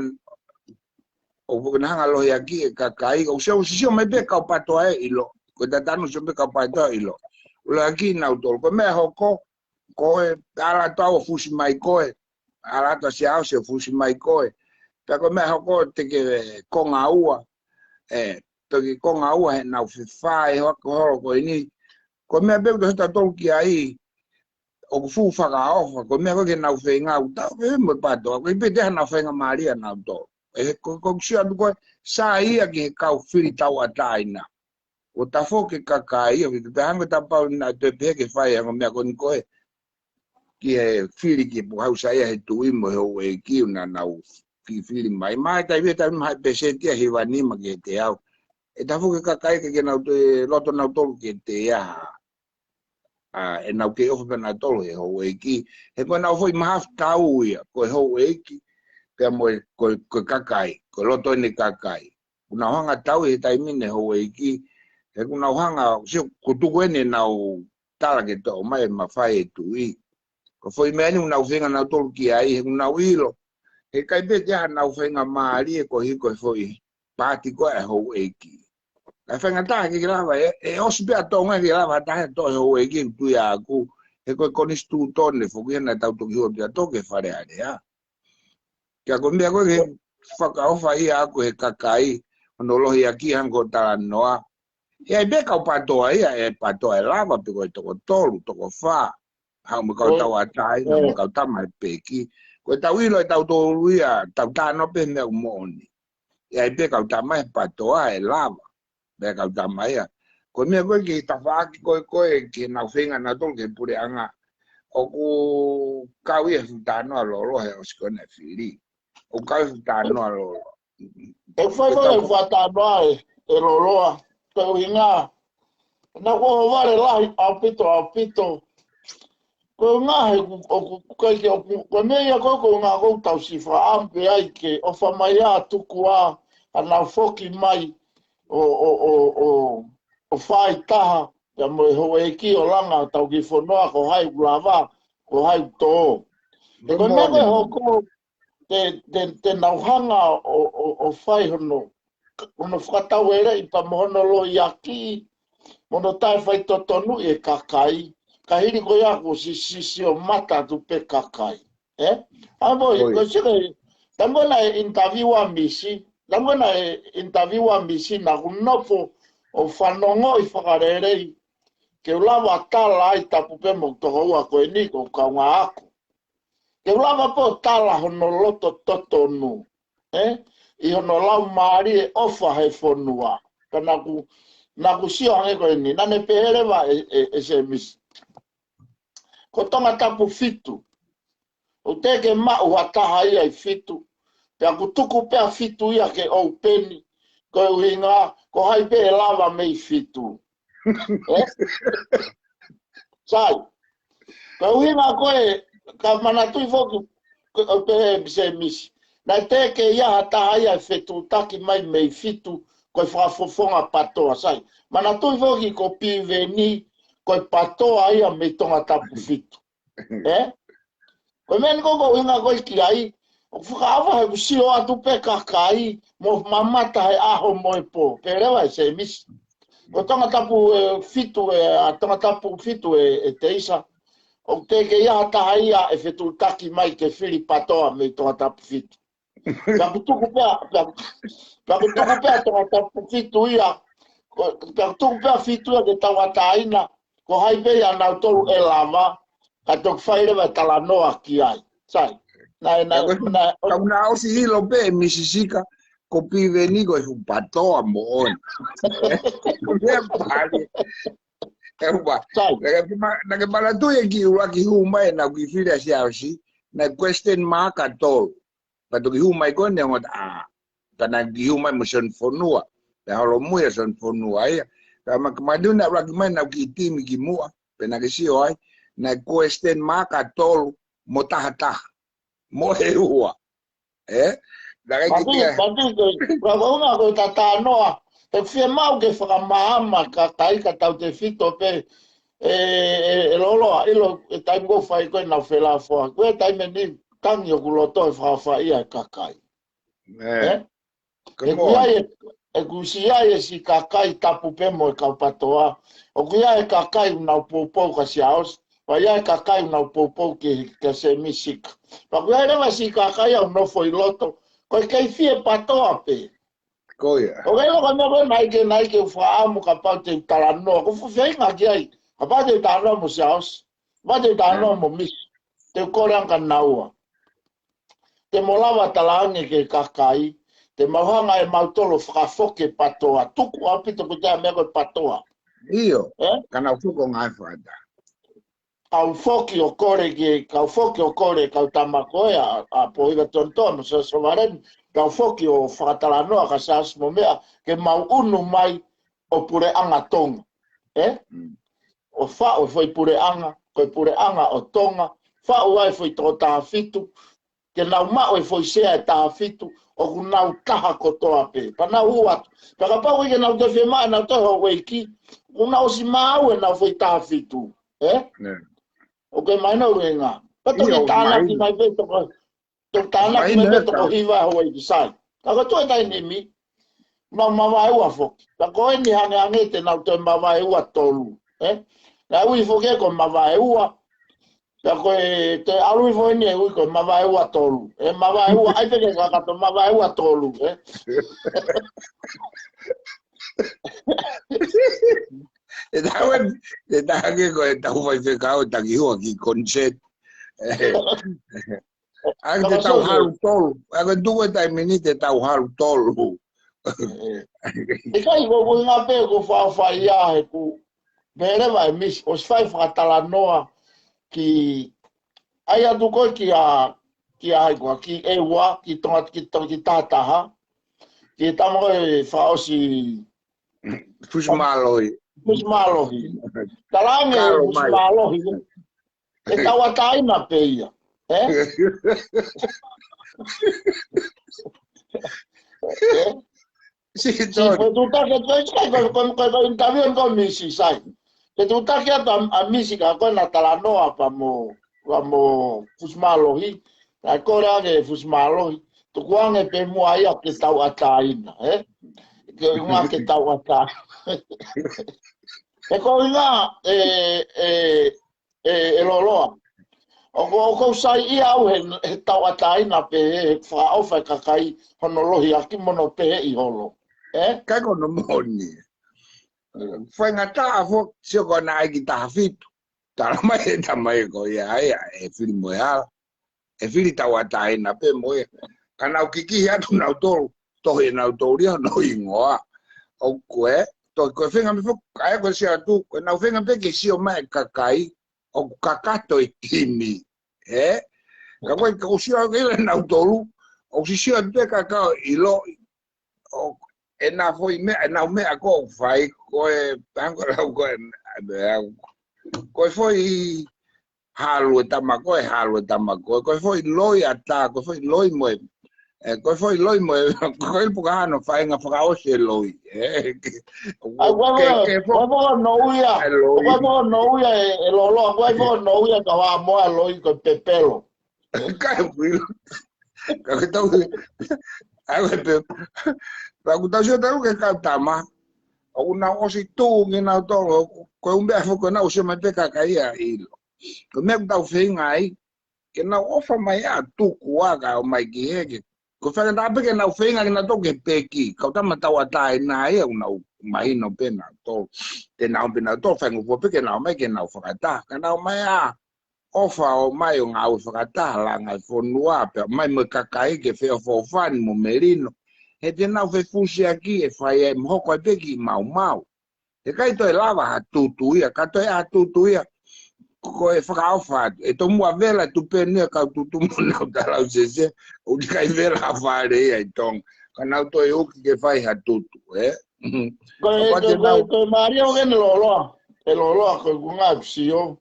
o ko na nga lo ya ki ka kai o se o si me be ka pato ilo ko ta tanu se be ka pato ilo o la ki na auto ko me ho ko ala ta o fusi mai ko ala ta se au se fusi mai ko ta ko me ho ko te ke ko nga ua toki konga ua he nau whiwhae wako horo koe ni. Ko mea beu to heta tolu ki ai, o ku fu whaka ofa, ko mea koe ke nau whenga u tau, e mo pato, ko i pete ha nau whenga maria nau to. E ko sia tu koe, sa ia ki he kau whiri tau ataina. O ta foke kakai, o te hanga ta pau na te peke whai hanga mea koe ni koe, ki he whiri ki pu hau sa ia he tuimo he o e kiu na nau ki whiri mai. Mai tai veta mai pesentia he wanima ki he te au. E ta foke kakai ke nau te loto nau tolu ki te ia. E nau ke ofa pena tolu he ho e ki. He koe nau foi mahaf tau ia, koe ho e ki, pia moe koe kakai, koe loto ene kakai. Kuna hanga tau he taimine ho e ki, he kuna hanga, sio kutuku ene nau tala ke to mai ma fai e tui. Ko foi meni nau whenga nau tolu ki ai, he kuna wilo. He kai pete ha nau whenga maari e ko hiko e foi pāti koe e ho e ki. Kai whenga taha ki lava, e osu pia tonga ki lava taha to he ho e ki tui a aku. He koe konis tu tone, foki hena tau toki ho pia toke whare ane ha. Kia ko mea koe ke whakaofa ia aku he kakai, ono lohi aki hanko tala noa. E ai beka o patoa ia, e patoa e lava, pe koe toko tolu, toko wha. Hau me kau tau atai, na me kau tama e peki. Koe tau ilo e tau tolu ia, tau tāno pe mea umoni. E ai beka o tama e patoa e lava, beka o tama ia. Koe mea koe ki tawhaaki koe ki nau whenga na tolu ke pure anga. O ku kau ia futano a lolo he o sikone whiri. O kau futano a lolo.
E whai wai whatano ai, e roroa, tau hinga. Na ko vale lahi au pito. Ko ngā he kai ke ko mea ko ngā ko tau sifa ampe ai ke o whamai a tuku a ana foki mai o whai taha ya mo ho e ki o langa tau ki whonoa ko hai ulava ko hai tō. E ko mea koe hoko te nauhanga o whai hono whakatau ere i pa mohono lo i aki mono tai whai totonu e kakai. Ka hiri ko ia ko si o mata tu pe kakai. Amo i ko sire, tango na interview a misi na kunopo o whanongo i whakarerei ke ulawa tala ai tapu pe mo toka ua ko e ni ko kaunga ako. Ke ulawa po tala hono loto totonu. I hono lau maari e ofa he whonua. Ka naku sio hange ko e ni. Nane peherewa e se misi. Ko tonga tapu fitu. O teke mau hataha ia i fitu. Pea kutuku pea fitu ia ke au peni. Ko uhinga, ko hai pe e lava mei fitu. Sai. Ko uhinga koe, ka manatui foku pe se misi. Na teke ia hataha ia i fitu taki mai mei fitu. Ko i whakafofonga patoa, sai. Manatui foki ko piveni. Koe patoa ia me tonga tapu fitu. Koe meni koko inga koe ki ai, o whakaawa he kusio atu pe kakai, mo mamata he aho moe po. Perewa e se misi. Ko tonga tapu fitu e teisa, o teke ia hataha ia e whetu taki mai ke whiri patoa me tonga tapu fitu. Pea kutuku pea tonga tapu fitu ia, pea kutuku pea fitu ia ke tawataina, ko hai pe ia nau tolu e lava, ka tok whaere wa tala noa ki ai. Sai.
Kauna osi hilo pe misisika, ko pive ni ko fu patoa mo on. Nake malatu e ki uraki humai na kifira siausi, na question mark at all. Pato ki humai ko ne ngot kana ki humai mo son fonua. Ya holo muya son fonua ia. Kama kemadu na uraki mai na ki timi ki mua, pena ke sio ai, na question mark at all mo taha. Mo he ua.
Pati, una ko tata noa, e fie mau ke whakamahama ka tai ka tau te fito pe, e loloa, ilo e taim go whai koe nau whela whoa. Koe taime ni tangi o kuloto e whawhai ia e kakai. E kusia e si kakai tapu pe mo e kaupatoa. O kuia e kakai unau poupou ka si aos. Wa ia e kakai unau poupou ke se misika. Pa kuia e rewa si kakai au nofo i loto. Koe kei fie patoa pe.
Koia.
O kai lo me nai ke fa amu ka pa te tala no ko fu fe nga ki ai ka pa te tala mo saos va te tala mo mis te koran ka naua te molava talange ke kakai te mahanga e mautolo whakafoke patoa tuku apito ko te mea koe patoa
Io, kana fuko ngai fata.
kau foki o kore ke kau foki o kore kau tamako a poiga tontono so varen kau foki o whakatalanoa ka sas mo mea ke mau unu mai o pure anga tonga o fa o foi pure anga o tonga fa o ai foi to ta fitu ke nau mao e foi sea e taha fitu o ku nau taha kotoa pe. Pa nau huatu. Pa ka pau ke nau te whema nau toha weiki, ku nau si mau e nau foi taha fitu. O ke mai nau renga. Pa toki tāna ki mai veto ko, tāna ki mai veto ko hiwa hoa i kisai. Ka ka toi tai nimi, nau mawa eua foki. Pa ko e ni hange hange te nau toi mawa eua tolu. Na ui foki ko mawa eua, ya koe te alui foi ni ui ko mava e wa tolu e mava e wa ai te ka to mava e wa tolu
e da ke ko ta foi fe ka o ta ki ho ki concet a te tau haru tolu a ko du ta minute tau haru tolu
e kai go go na pe go fa ya he ku bere vai mis os fai fa tala noa ki ai atu koe ki a igua, ki e wa, ki tātaha, ki tamo e whaosi...
Fusmalohi.
Talange fusmalohi. E tawa taina pe ia. Si, foi tu take ko interview ko misi sai. Ke tu take a misi ka ko na talanoa pa mo fusmalohi. Ka kora ke fusmalohi. Tu kuange pe mo ai ke tau ataina, Ke nga ke tau ata. E ko nga loloa. O ko sai ia au he tau ataina pe he wha awhai kakai honolohi a ki mono pe he i holo.
Kai kono moni. Whai ngata a fo sio kona ai ki taha fitu. Tala mai e tamai ko ia e whiri moe ala. E whiri tau ataina pe moe. Ka nau kiki atu nau tolu. Tohi nau tolu no ingoa. O koe. Tohi koe whenga me fuk. Kai koe sia tu. Koe nau whenga pe ke sio mai kakai. O kakato e tini. Ka koe ka usio ke ile nau tolu. O si sio pe kakao ilo. O e na foi me na me a ko fai ko e tango la ko ko foi halu tamako ko foi loi ata ko foi loi mo ko foi loi mo ko el pugano fai nga fra o se loi
que no uya e lolo ko no uya ka wa mo a loi ko pepelo
ka fui ka tau Pakutasia tahu ke kau tama, aku nak osi tu ngina tolo, kau umbe aku kau nak usia mati kakaya ilo. Kau mek tahu fengai, kena ofa maya tu kuah kau mai kihe. Kau fengai tapi kena fengai kena tu ke peki, kau tak matawa tai nai aku nak mai no pena tol, kena pena tol fengai fope kena mai kena fakata, kena maya ofa o mai ngau fakata langai fonua, mai mekakai ke feo fofan mo merino. He te nau fe fusi aki e whai e mhoko e peki mau. E kai toi lava ha tutuia, ka toi ha tutuia, ko e whakaawha, e to mua vela tu penia kau tutumu nau talau sese, o di kai vela ha whaare ia i tong, ka nau toi uki ke whai ha tutu,
Ko maria o gene loloa, e loloa ko kunga psio.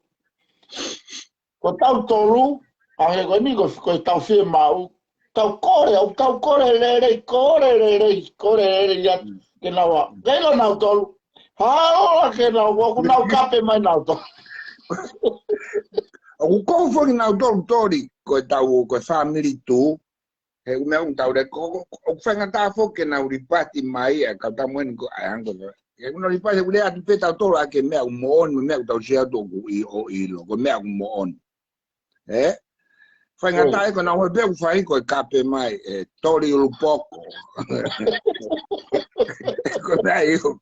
Ko tau tolu, ange ko ni ko tau fie mau, tau kore lere ya ke nawa kelo nau tolu ha ke nawa ku nau kape mai nau tolu
o ko fo nau tolu tori ko tau ko family tu he me un tau de ko fenga ta fo ke nau ripati mai ka ta muen ko ango e no ripati ku le ati pe tau tolu ake me un mon me tau sia do i o i lo ko me un mon Fai ngata ko na ho be fai ko kape mai tori ulupoko. Ko dai ko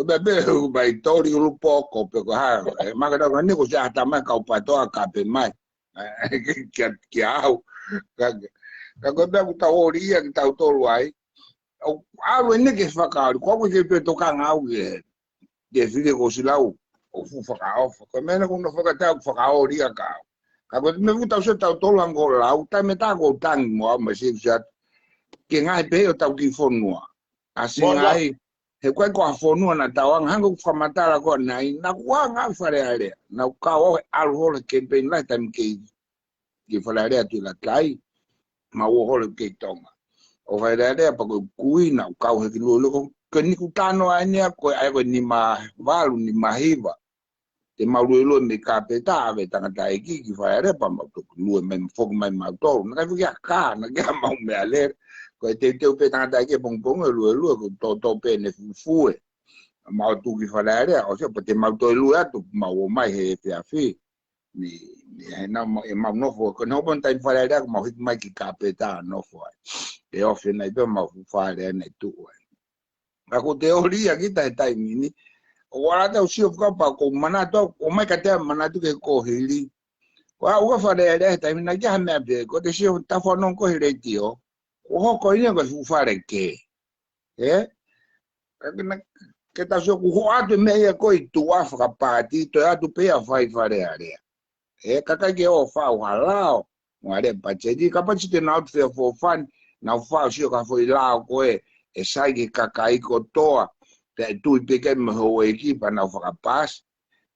be mai tori ulupoko pe ko ha ma ka no ni ko ja ta mai ka pa to kape mai. Ki au ka ko be ta ori ya ta to ruai. Au ni ke fa ka ko ko ke pe to ka ngau ye fide ko silau o fu fa ka of ko me na ko no fa ka ta fa ka ori ka. Ako me gusta usar tau tolang ko lau, tai me ta ko tang mo ma si sat. Ke ngai pe o tau ki fonua. Asi ngai he ko ko fonua na tau ang hango fa matala ko nai na kwa nga fare ale. Na ka o al hol ke pe na tam ke ki fare ale tu la kai. Ma o hol ke tonga. O fare ale pa ko kui na ka o ki lo ko ke ni ku tano ai ko ai ko ni ma valu ni ma hiva. Te maurelo me kapeta ave tangata iki ki faere pa ma to lu me fog mai ma to na ka ya ka na ga ma me ale ko te pe tangata iki pong lu ko to pe ne fu ma tu ki faere o se te ma to lu atu ma o mai he te afi ni na ma no fo ko no bon tai faere ma hit mai ki kapeta no fo e o fe na do ma fu faere ne tu ka ko teoria ki tai ni ora ta usio pa ko manato o mai ka te manato ke ko hili wa u fa de ta na ja me be ko te sio ta fo non ko hile tio o ko ni ko fu fare ke ke ta sio ku atu me ya ko tu afra pati to atu pe a fai fare area ka ke o fa o halao ngare pa che di capacity na out for fun na fa sio ka fo ila ko e sai ki kakai ko toa te tu pe ke me ho equipa na fa pas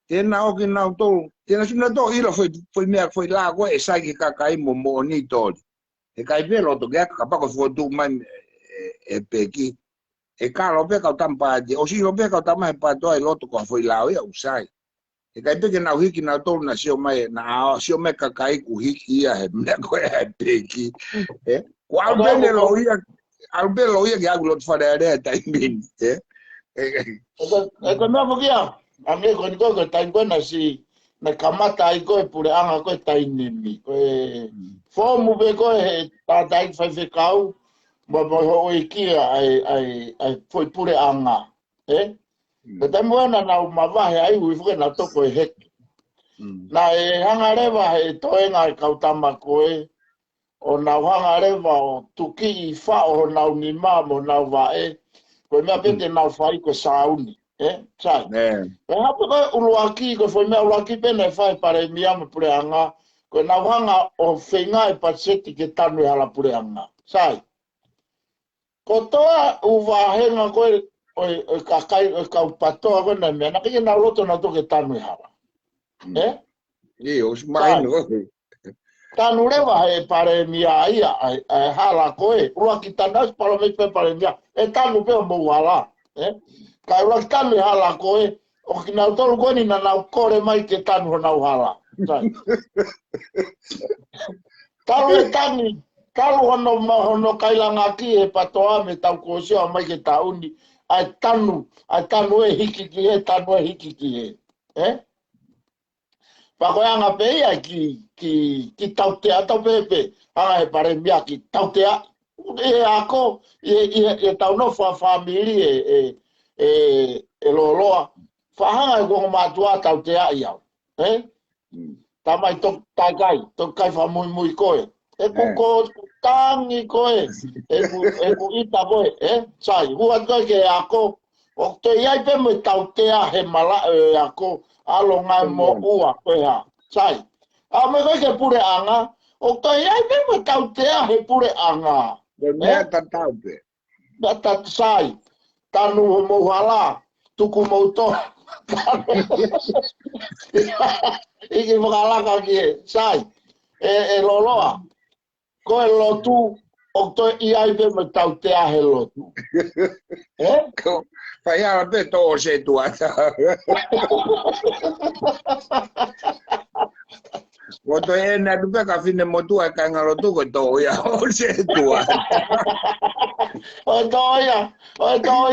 tena o que na to tena sina to ilo foi me foi lá go e sai que cakai mo ni to e kai velo to ga ka pa ko fo tu mai e peki e ka lo pe ka tampa o si lo pe ka tampa pa to e lo to ko foi lá o sai e kai pe que na hiki na to na sio mai na sio me cakai ku hiki ia e me ko e peki e qual bene lo ia al belo ia que aglo fare ta in
e ko me mo kia a me ko ni ko ta ngona si na kamata ai ko pure anga ko ta inimi ko fo mu be ko ta dai fa fe kau mo ho kia ai foi pure anga ta mo na ma va ai u fu na to ko he na hanga reva to nga ka tama ko o na hanga reva o tuki fa o na ni ma mo na va ko me apete na fai ko sauni sai ha ko uluaki ko foi me uluaki pena fai para mi ama pure anga ko na hanga o fenga e paseti ke tanu hala pure anga sai ko toa u va henga ko o kakai ka pato ko na me na ke na loto na to ke tanu hala
os mai no
tanu reva e pare mi ai hala ko uluaki tanas para me pe pare mi e tanu pe mo wala ka uluaki tanu hala ko o kina tolu ko ni na kore mai ke tanu na hala Talu hono kailanga ki e patoa me tau kosio mai ke tauni ai tanu e hiki ki pa ko anga pe ia ki tautea tau pepe anga e pare mia ki tautea e ako e tau no fa family e loloa fa hanga ko matua tautea ia tamai to kai fa muy koe e ko tangi koe e ku ita koe sai hua ke ako o te iai pe me tautea he mala ako alo ngai mo ua koe ha sai a me koe ke pure anga o te iai pe me tautea he pure anga
me ta taupe
ta sai tanu mo hala tuku mo to iki whakala ka ki sai e loloa ko e lotu o to iai pe me tautea he lotu
ko fai ala pe to se tua ko to e na dupe ka fine mo tua ka ngalo tu ko to ya o se tua
o to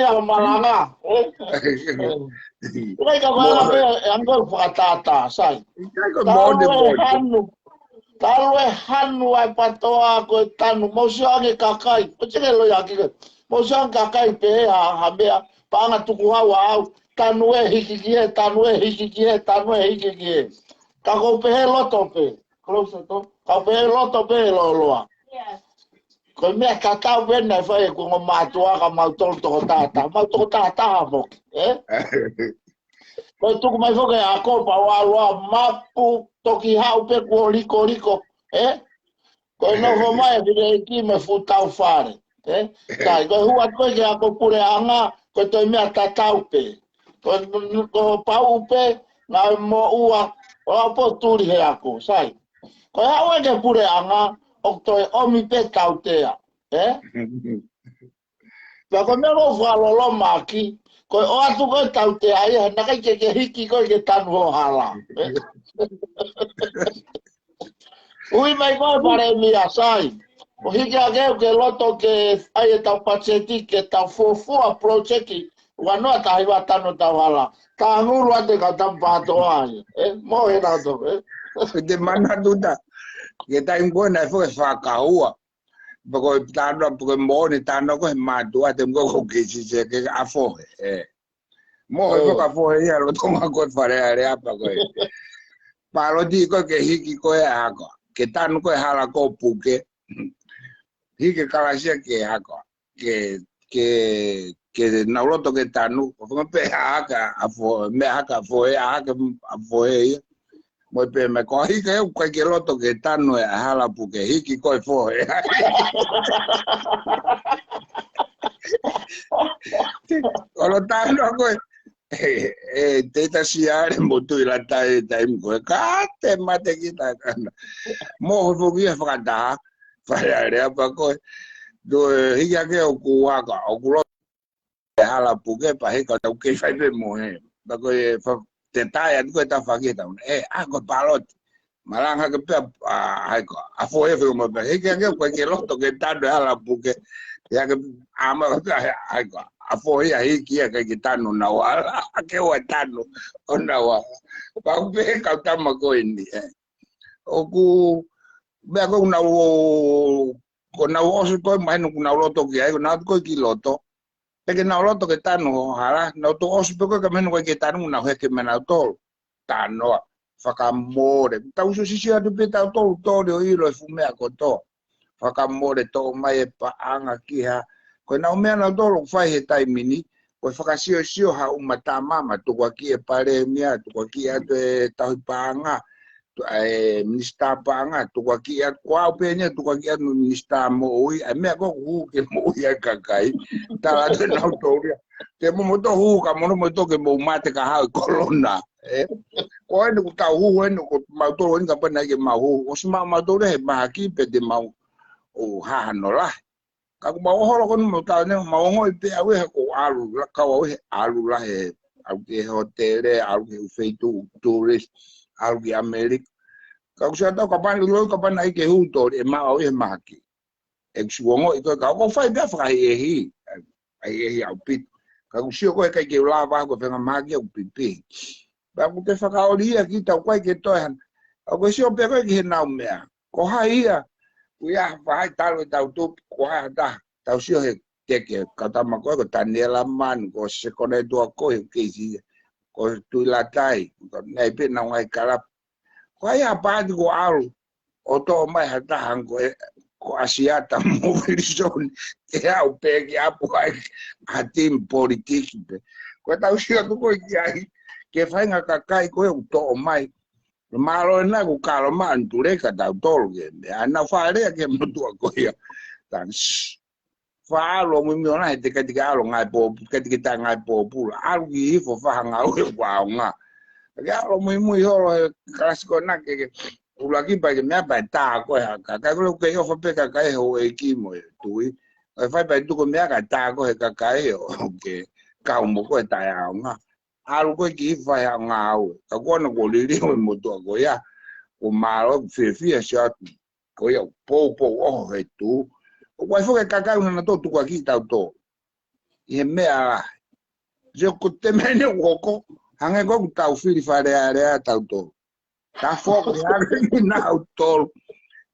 ya malanga Reka wala pe ango whakatata sai.
Ko mo de mo
Talo e hanu ai patoa ko tanu. Mosio ange kakai. O tine lo ya kike. Mosio ange kakai pe ha mea. Panga tuku hawa au. Tanu e hikikie, tanu e hikikie, tanu e hikikie. Kako pe he loto pe. Close to. Kako pe he loto pe lo loa. Ko mea katau wena whai ko ngā mātua ka mautoro toko tātā. Mautoro tātā hapok. Ko tuku mai whoke a kopa o aloa mapu toki hau pe kua riko riko. Ko no ho mai vire ki me futau whare. Kai, ko hua koe ke a ko pure anga ko toi mea tatau pe. Ko pau pe ngā mo ua o apo turi he ako. Sai. Ko hau e ke pure anga o toi omi pe tautea. Pea ko mea mo whalolo maki, ko o atu koe tautea ia, nakai ke hiki koe ke tanu ho hala. Ui mai koe pare mi a sai. O hiki a keu ke loto ke ai e tau patseti ke tau fua projeki, wanoa tahi wa tanu tau hala. Ta nguru ate ka tampato ai. Mo he nato.
Te mana tuta. Ke tai ngoi na fo whakahua. Pako tano pako mo ni tano ko matua te ngo ko kisi se ke afo. Mo ko ka fo ia lo tonga ko fare area pa ko. Palo di ko ke hiki ko ya ko. Ke tano ko hala ko puke. Hiki kala sia ke ako. Ke na lo to ke tano ko pe aka afo me aka fo aka afo ia. Mo pe me ko hiki ke loto ke tano e hala puke hiki ko fo. Kalau tano ko teta siare mo tu la tai mo ka te mate kita kan. Mo fo ki fa da fa ya pa ko do hiki ke o ku aka o ku hala puke pa he ka ke fa be mo he. Ba ko te tai an ko ta fa ki ta ako palot malang ha ke pe a fo e fe mo he ke ko loto ke tano hala puke ya ke ama ako a fo ia hiki ka ki tano na wala ke wa tano ona wa pa pe ka ta ma ko ni o ku be ko na o so ko mai no na loto ki ai na ko ki loto pe na loto ke tano hala na to o so ko ka men ko ki tano na he ke mena to tano whakamore. Tau so sisi atu pe tau tolu tōre o iro e fumea ko tō. Whakamore tō mai e paanga ki ha. Koe nau mea na tōlu whai he taimini, koe whakasio sio ha umata mama, tukua ki e pare mea, tukua ki atu e taui paanga, minista paanga, tukua ki atu kwao penya, tukua ki atu minista mo ui, a mea ko huu ke mo ui a kakai, tala te nau tōria. Te mo to huu ka mono mo to ke mo mate ka hau korona. Ko ene ku tau hu ene ko mautoro ni ka pana ke mau o sima mautoro he mahaki pe de mau o ha no la ka ku mau holo kon mo tau ne mau ngoi pe awe ko alu la ka o he alu la he au ke hotel au ke feitu tourist au ke america ka ku sa ta ka pana lo ka pana ke hu to e mau he mahaki e suongo ko ka ko fai be fa e hi au pit ka ku sio ko ke la ba ko fe mahaki au pipi. Ba ku te whakaoria ki tau koe ke toehan. A koe sio pe koe ki he nau mea. Ko hai ia. Ku ia whahai talo e tau tupu. Ko hai hata. Tau sio he teke. Ka tama koe ko tanela manu. Ko se kone tua koe keisi. Ko tui la tai. Ko nei pe na ngai karap. Ko hai apati ko alu. O to mai hata hanko e. Ko asiata mo virisoni. E au pe ki apu hai. Hatim politiki pe. Ko tau sio tu koe ki ai. Ke whainga ka kai koe u tō mai. Maro e nā ku kāro maa nture ka tau tōru ke. Ana whaarea ke motua koe. Tan whaaro mimi ona he te katika alo ngai pōpu. Katika tā ngai pōpu. Alu ki hifo whahanga ue wāo ngā. Ke alo mimi horo he klasiko nā ke ulaki pai ke mea pai tā koe haka. Kai kule uke ofa pe ka kai ho e kimo e tui. Kai whai pai tuko mea ka tā koe ka kai ho. Ke kau mo koe tai ao ngā. Alu koe ki whai a ngā au. Ka kona ko liri o motua ko ia. Ko maro whiwhia si atu. Ko ia pou oho he tū. O koe whoke kakai una na tō tukua ki tau tō. I he mea la. Sio ko te mene woko. Hange koku tau whiri whare area tau tō. Ta whoke hange ki nau tō.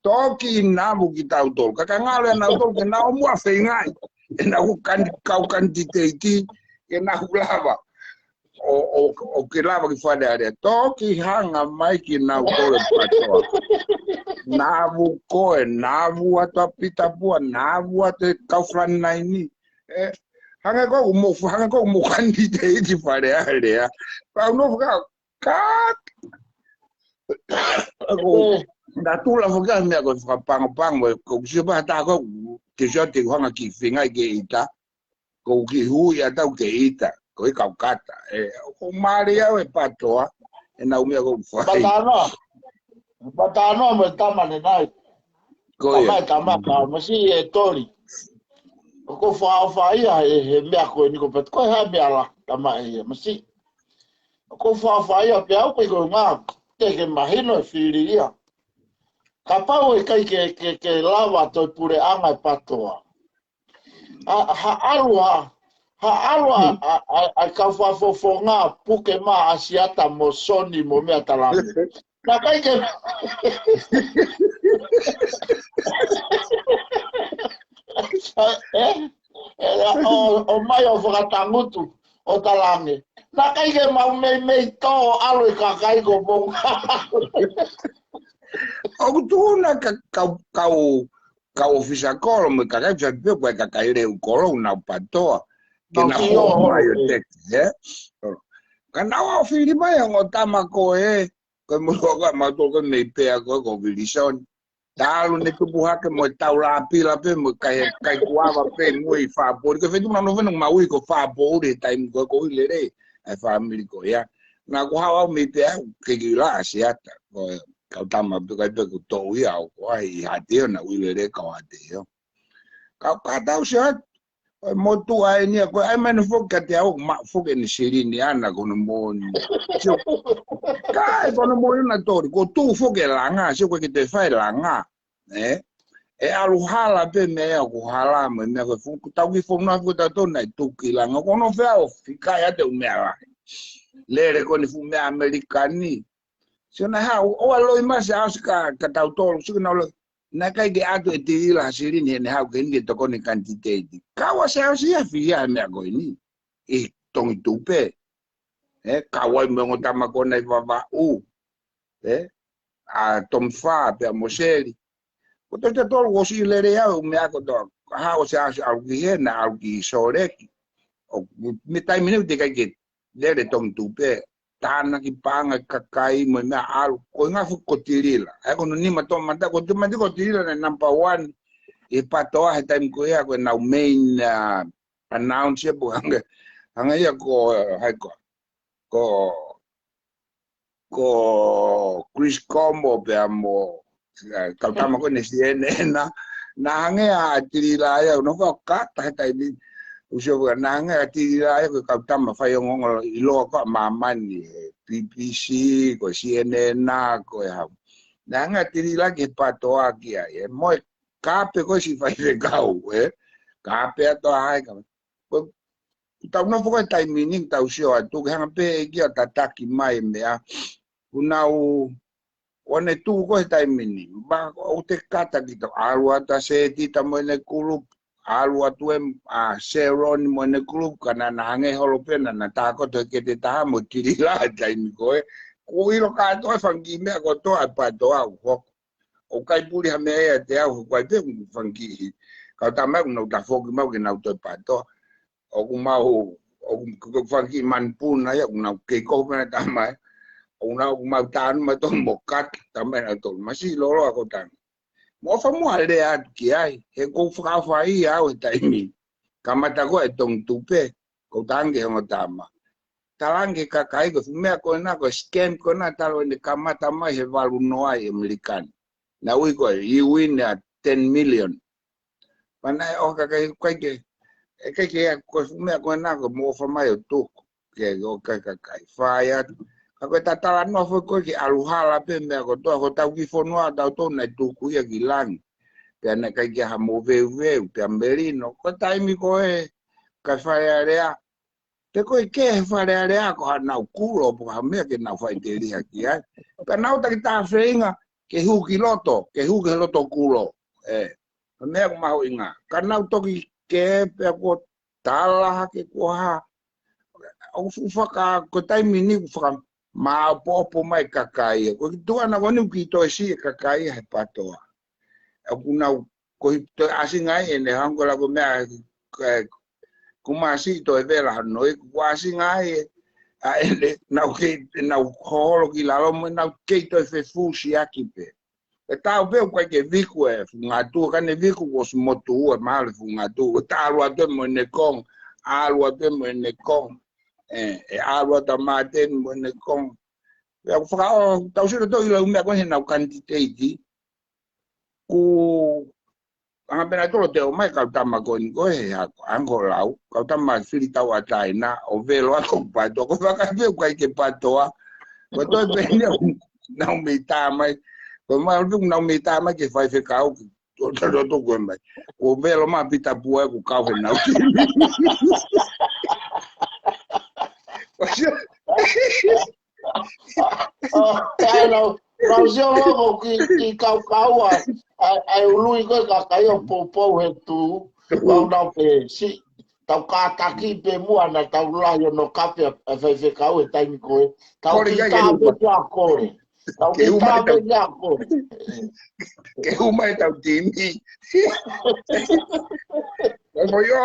toki namu ki tau tol ka ngale na tol ke na mo afengai e na kan kau kantiteti ke na lava o ke lava ki fade are toki hanga mai ki na tol patoa navu koe navu ata pita bua navu ate kaufran naini hanga ko mo kantiteti fade are pa no ka da tu la foga me ko pang ko se ba ta ko ke jo te hanga ki finga ke ita ko ki hu ya ta ke ita ko ka kata ko maria e patoa e na me ko fa
batano me tama ne nai
ko ya
tama ka mo si e tori ko fa ia e me ko ni ko pet ko ha me ala tama e mo si ko fa ia pe au ko nga te ke mahino firia kapau e kai ke lava to pure anga patoa ha alua a ka fo nga puke ma asiata mo soni mo me atalame na kai ke o mai o fakatangutu o talange na kai ke ma me to alo ka kai go bon
o tu na ka ofisa kolo me ka ka pe ko ka ile kolo na patoa ke na ho mai tek kana o fili mai ngo tama ko ko mo ko ma to ko me pe ko vilison talu ne ku buha ke mo taula pila pe mo kai kuava pe mo I fa por ke fetu na no veno ma ui ko fa por e time ko ile re ai family ko ya na ko ha me pe ke gila asiata ko ka tama pe ka pe ko to ia ko ai hate na ile re ka hate ka tau se mo tu ai ni ko ai man fo ka te au ma fo ke ni sirini ana ko no mo ka ko no mo na tori ko tu fo ke langa se ko ke te fai langa e aluhala pe me ko hala me ko fu ta ki fo na ko ta to na tu ki langa ko no fe o fika ya te me ala le re ko ni fu me americani se na ha o alo ma se aska ka ta to su na lo na kai ke ato e te la sirini ne ha ke ni to ko ni quantiteti ka wa se asi afia me ko ni e tong tupe ka wa me ngota ma ko na va a tom fa pe moseli ko to te to wo si le re au me ko to ha o se au ki na au ki soreki o me tai mine te kai ke le tong tupe tana ki panga kakai mo na al ko nga fu kotirila ai ko ni ma to mata ko tu ma ko kotirila na number 1 e patoa he time ko ya ko na main announce bo hanga ya ko hai ko Chris Combo pe amo ka tama ko ni CNN na hanga atirila ya no ka ta time usia na nga tira ko kaptama fa yung ilo ko mamani BBC ko CNN na ko ha na nga tira ke patoa kia mo kape ko si fa regau kape to ai ka ko ta no fo ta mining ta usio tu nga pe kia tataki mai mea unau one tu ko ta mining ba o te kata kita alwa ta se ti ta mo ne kulu alu atuem a seron mo ne club kana na hange holopen na ta ko to ke te ta mo tirila dai mi ko ko ilo ka to fangi me ko to pa to a ko o kai puri ha me e te au ko te fangi ka ta ma no ta fo ki ma ke na to pa to o ku ma o ko fangi man pu na ya na ke ko me ta ma o na ku ma ta ma to mo kat ta me na to ma si lo lo ko ta mo fa mo ale a ki ai he ko fa fa I a o taimi kamata ko e tong tupe ko tange ngo tama talange ka kai ko me ko na ko scam ko na talo ni kamata mai he valu no ai american na we ko I win at 10 million pana o ka kai ke ko me ko na ko mo fa mai to ke o kai fa ya ako tatala no fo ko ki aluhala pe me ko to ko ta ki fo no ta to na tu ku ya gilang pe na ka ki ha mo ve pe merino ko tai mi ko ka fa ya rea te ko ke fa ya rea ko na ku ro po ha me ke na fa te ria ki ai pe na ta ki ta feinga ke huki loto kulo. Mea ko maho inga. Kanau toki ke pe ko tala ke ko ha. O fufaka ko taimi ni fufaka ma popo mai kakai. Ko tua na wani ki to si kakai he patoa. Aku nau ko to asingai ene hangola ko mea kumasi to vela noi wasingai a ele nau holo ki lalo mo nau ke to fe fusi akipe e tau be ko ke viku e ngatu kane viku was motu e mal fu ngatu ta lo ate mo ne kong alo ate mo ne kong alo ta maten mo ne kong ya fa tau se to ilo me ko nau kantiteti ku ang penatolo te o mai kau tama ko ni ko he ango lau kau tama fili tau atai na o velo ako pato ko waka veo kai ke patoa ko to pe na me tama ko ma lu na me tama ke fai fe kau to ko mai o velo ma pita bua ko kau he na
Hello. Rausia mo ki kau ai ului ko ka kai o popo he tu au na pe si tau ka taki pe mua na tau la yo no kape a fe kau e tai ko tau ki ta be ya ko tau ki ta be ya ko
ke umai tau timi ko yo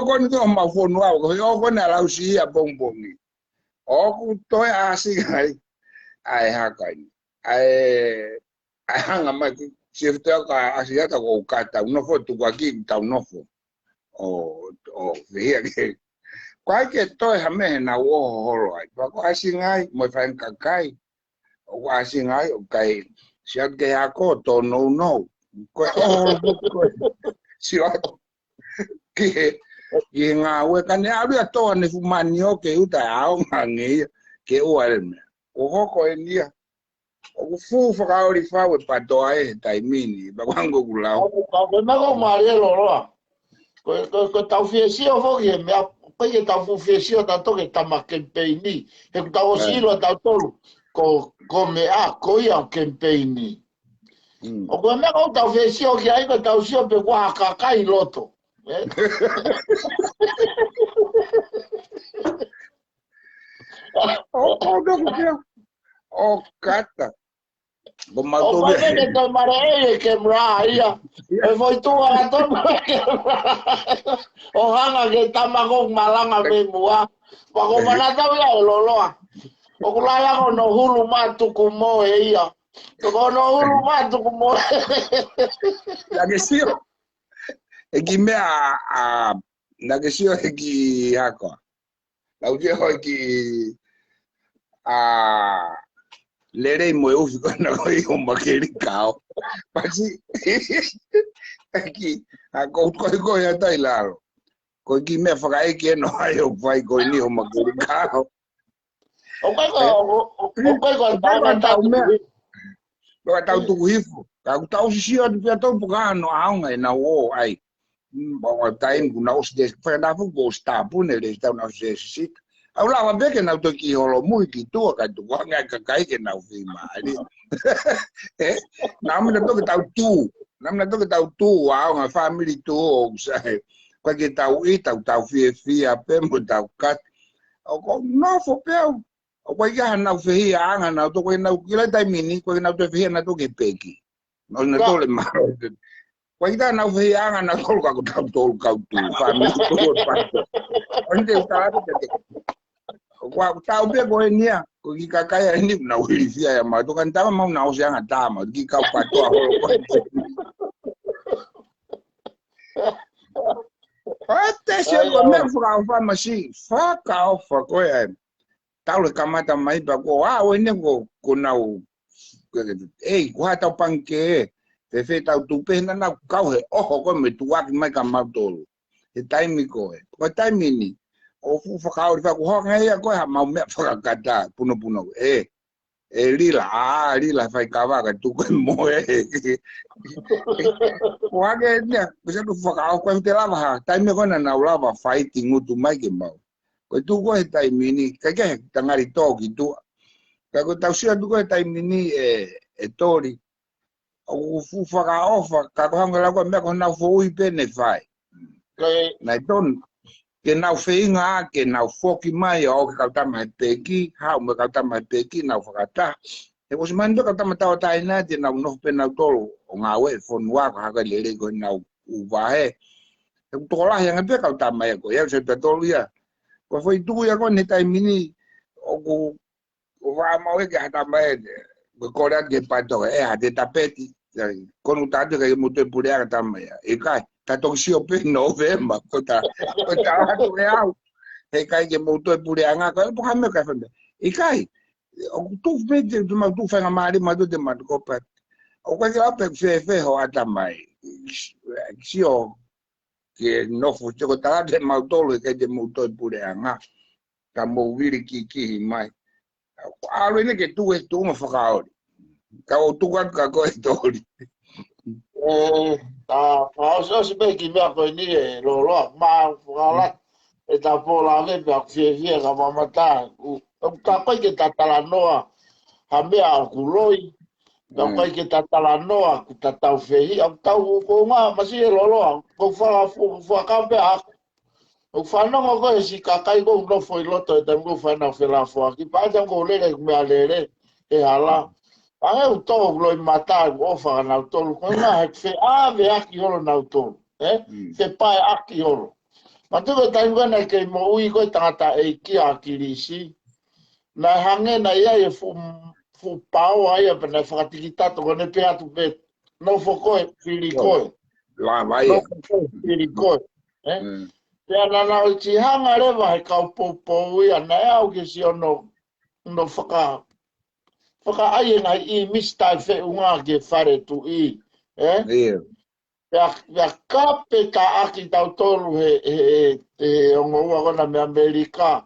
ko ni ko ma fo no ko yo ko na lausia bongbongi o ku to asi ai hakai ai hanga mai se ka asia ta ko kata no fo tu aquí ta no fo o vea que kwai ke to ha me na wo holo ai pa ko asingai mo fa en kakai o asingai o kai se ke ako to no ko si ke nga we kan ya lu to ne fu manio ke uta ao ngangi ke o alme o hoko endia o fu fa ori fa we patoa e taimini ba kwango kulao
ko na ko mare lo ko tau fiesi o fo ye me ko ye tau fu fiesi o ta to ke tama campaigni e ko tau si lo ta to ko me a ko ya campaigni o ko me ko tau fiesi o ke ai ko tau si o pe kwa ka kai loto
o kata
o ko me te mare ke mra ia e foi tu a to o hanga ke tama ko malanga me mua pa ko mana ta ya loloa o ko la ya no hulu matu ko mo ia ko no hulu matu ko mo
la que sí eki mea na que sí eki hako la ujeho eki lere mo eu fico na ko i makeri kao pasi eki ko ya tai laro ko eki me faka eki no ai o vai ko ni o makeri kao
o ko ta
lo tau tu hifu ka tau si o de tau pugano aunga na o ai o time kuna os de fa na fu go sta pune le sta na se sit au la va que na to ki holo muy ki tu ka tu nga ka kai ke na fi mali na me to que tau tu aunga family tu o sai kwa ke tau i tau fi a pe mo tau kat o ko no fo pe o kwa ya na fi anga na to ko na ki la tai mini ko na to fi na to ke peki no na to le ma kwa ita na fi anga na to ka tau tu family tu pa onde está kwa tau be ko nia ko ki ka kai ni na wi fi ya ma to kan ta ma na o sia ngata ma ki ka pa to ho Até chegou mesmo para falar assim, faca fa ko ya tau le kamata mai pa ko o ne ko na o ko ta panke fe tau tu pe na ka ko me tu wa mai ka ma to e time ko time ni o fu fa ka o fa ko ha ngai ko ha ma me fa ka ta puno lila fai ka va ka tu ko mo wa ke ne ko se tu fa ka ko te lava time ko na lava fighting tu mai ke mau ko tu ko e time ni ka ke tangari to ki tu ka ko tau sia tu ko e time ni e tori. O fu whakaofa, ka kohanga lau ka mea ko nau fōui pene whai. Nai tonu, ke nau wheinga a, ke nau whoki mai o ke kautama e peki, hau me kautama e peki, nau whakata. E ko si mani do kautama tawa tai nā, te nau nofu pe nau tolu, o ngā we, whonua ko haka lere ko nau uwahe. E ko toko lahi anga pe kautama e ko, ea se pe tolu ia. Ko whai tuku ia ko ne tai mini, o ko wā mau e ke hatama e, ko kore ake patoka, e ha te tapeti, kono tātou kai mo te pure aka tama ia. E kai, ta toki si o pe November, ko ta hatu e au. E kai ke mo te pure anga, ko e poka me kai whanda. E kai, o tu pete, tu mau tu whanga maari ma tu te matu kopat. O kai ke ape whewhe ho ata mai. Si o ke nofu, te ko tā te mau tolu e kai te mo te pure anga. Ka mo wiri ki kihi mai. Aro ine ke tu e tu ma whakaori. Ka o tu atu ka koe tori.
Ta whaosa si pe ki mea koe ni e loloa, maa whakalat, e ta pōla me pia whiewhia ka mamata. Ta koe ke ta tala noa, ha mea o kuloi, ta koe ke ta tala noa, ku ta tau whehi, au tau ko ngā masi e loloa, ko whakampe aku. O whanonga koe si kakai ko nofo I loto e tango whanau whelafua, ki pātang ko lere mea lere, e hala. Ange u tō gloi mata o whaka nau tolu, koe ngā he whe āwe aki holo nau tolu, whe pae aki holo. Ma tuko tango nei kei mo ui koe tangata e ki a kirisi, nai hange na ia e fu pao ai a pena whakatiki tato kone pe atu pe nofo koe, whiri koe.
La vai.
Nofo koe, whiri koe. Pea nana o ti hanga rewa he kau pou ia, na e au ke si ono whaka aie ngai I mistai whe unga ke whare tu I. Pea kape ka aki tau tolu he ongo ua kona me Amerika.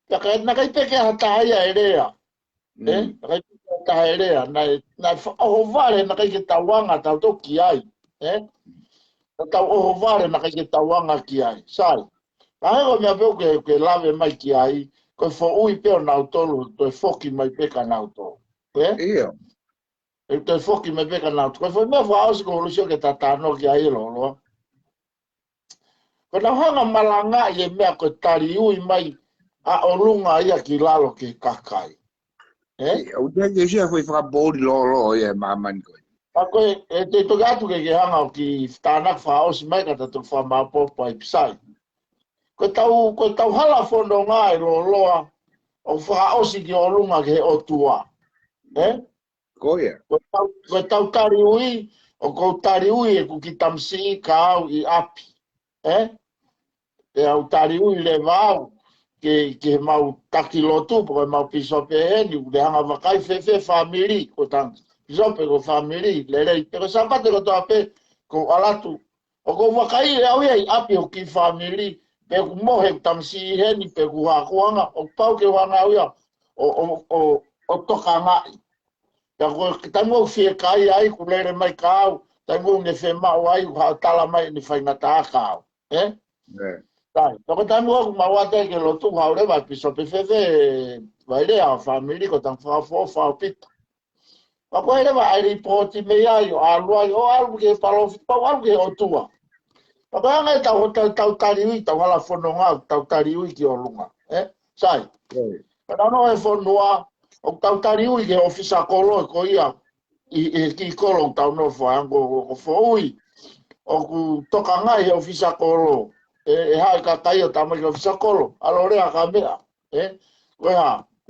Pea ka nakai peke hata aia e rea. Nakai peke hata e rea. Nai oho vare nakai ke tawanga tau toki ai. Tau oho vare nakai ke tawanga ki ai. Sai. Ahego mea peo ke lave mai ki ai. Koe fo ui peo nau tolu, toi foki mai peka nau tolu.
Ia.
E toi foki mai peka nau tolu. Koe fo mea fo ausi ko holusio ke tatano ki ai lolo. Koe nau hanga malanga I e mea koe tari ui mai a olunga ia ki lalo ke kakai.
O te ke sia koe whakabori lolo ia mamani koe.
A koe, e te toki atu ke hanga o ki tānak wha ausi mai kata tu wha mapopo ai pisai. Koe tau hala whono ngā I loloa o wha ausi ki olunga ke o tua.
Koia.
Koe tau tari ui, o kou tari ui e ku ki tamsi ka au I api. E au tari ui le vau, ke mau takilotu, po mau pisope heni, le hanga wakai whewhe whamiri, ko tang pisope ko whamiri, le rei, te ko sapate ko toa pe, ko alatu, o ko wakai le au I api o ki whamiri, pe ku mohe tamsi heni, pe ku hakuanga, o pau ke wanga au ia, o toka ngai. Ya ko tango fie kai ai ku lere mai kau, tango ne fe mau ai ku tala mai ni whaingata kau. Tai, toko tango ku mawate ke lotu haure wa piso pe feve vaire a family ko tang fa pita. Wa ko ere wa ai report me ai o alua o alu ke palo pa alu ke o tua. Pa ba ngai tau tari ui tau hala fono nga tau tari ui ki o lunga. Sai. Pa no e fonua o tau tari ui ke ofisa kolo ko ia I ki kolo tau no fo ango ko fo ui o ku toka ngai he ofisa kolo e hai ka tai o tama ki ofisa kolo alo rea ka mea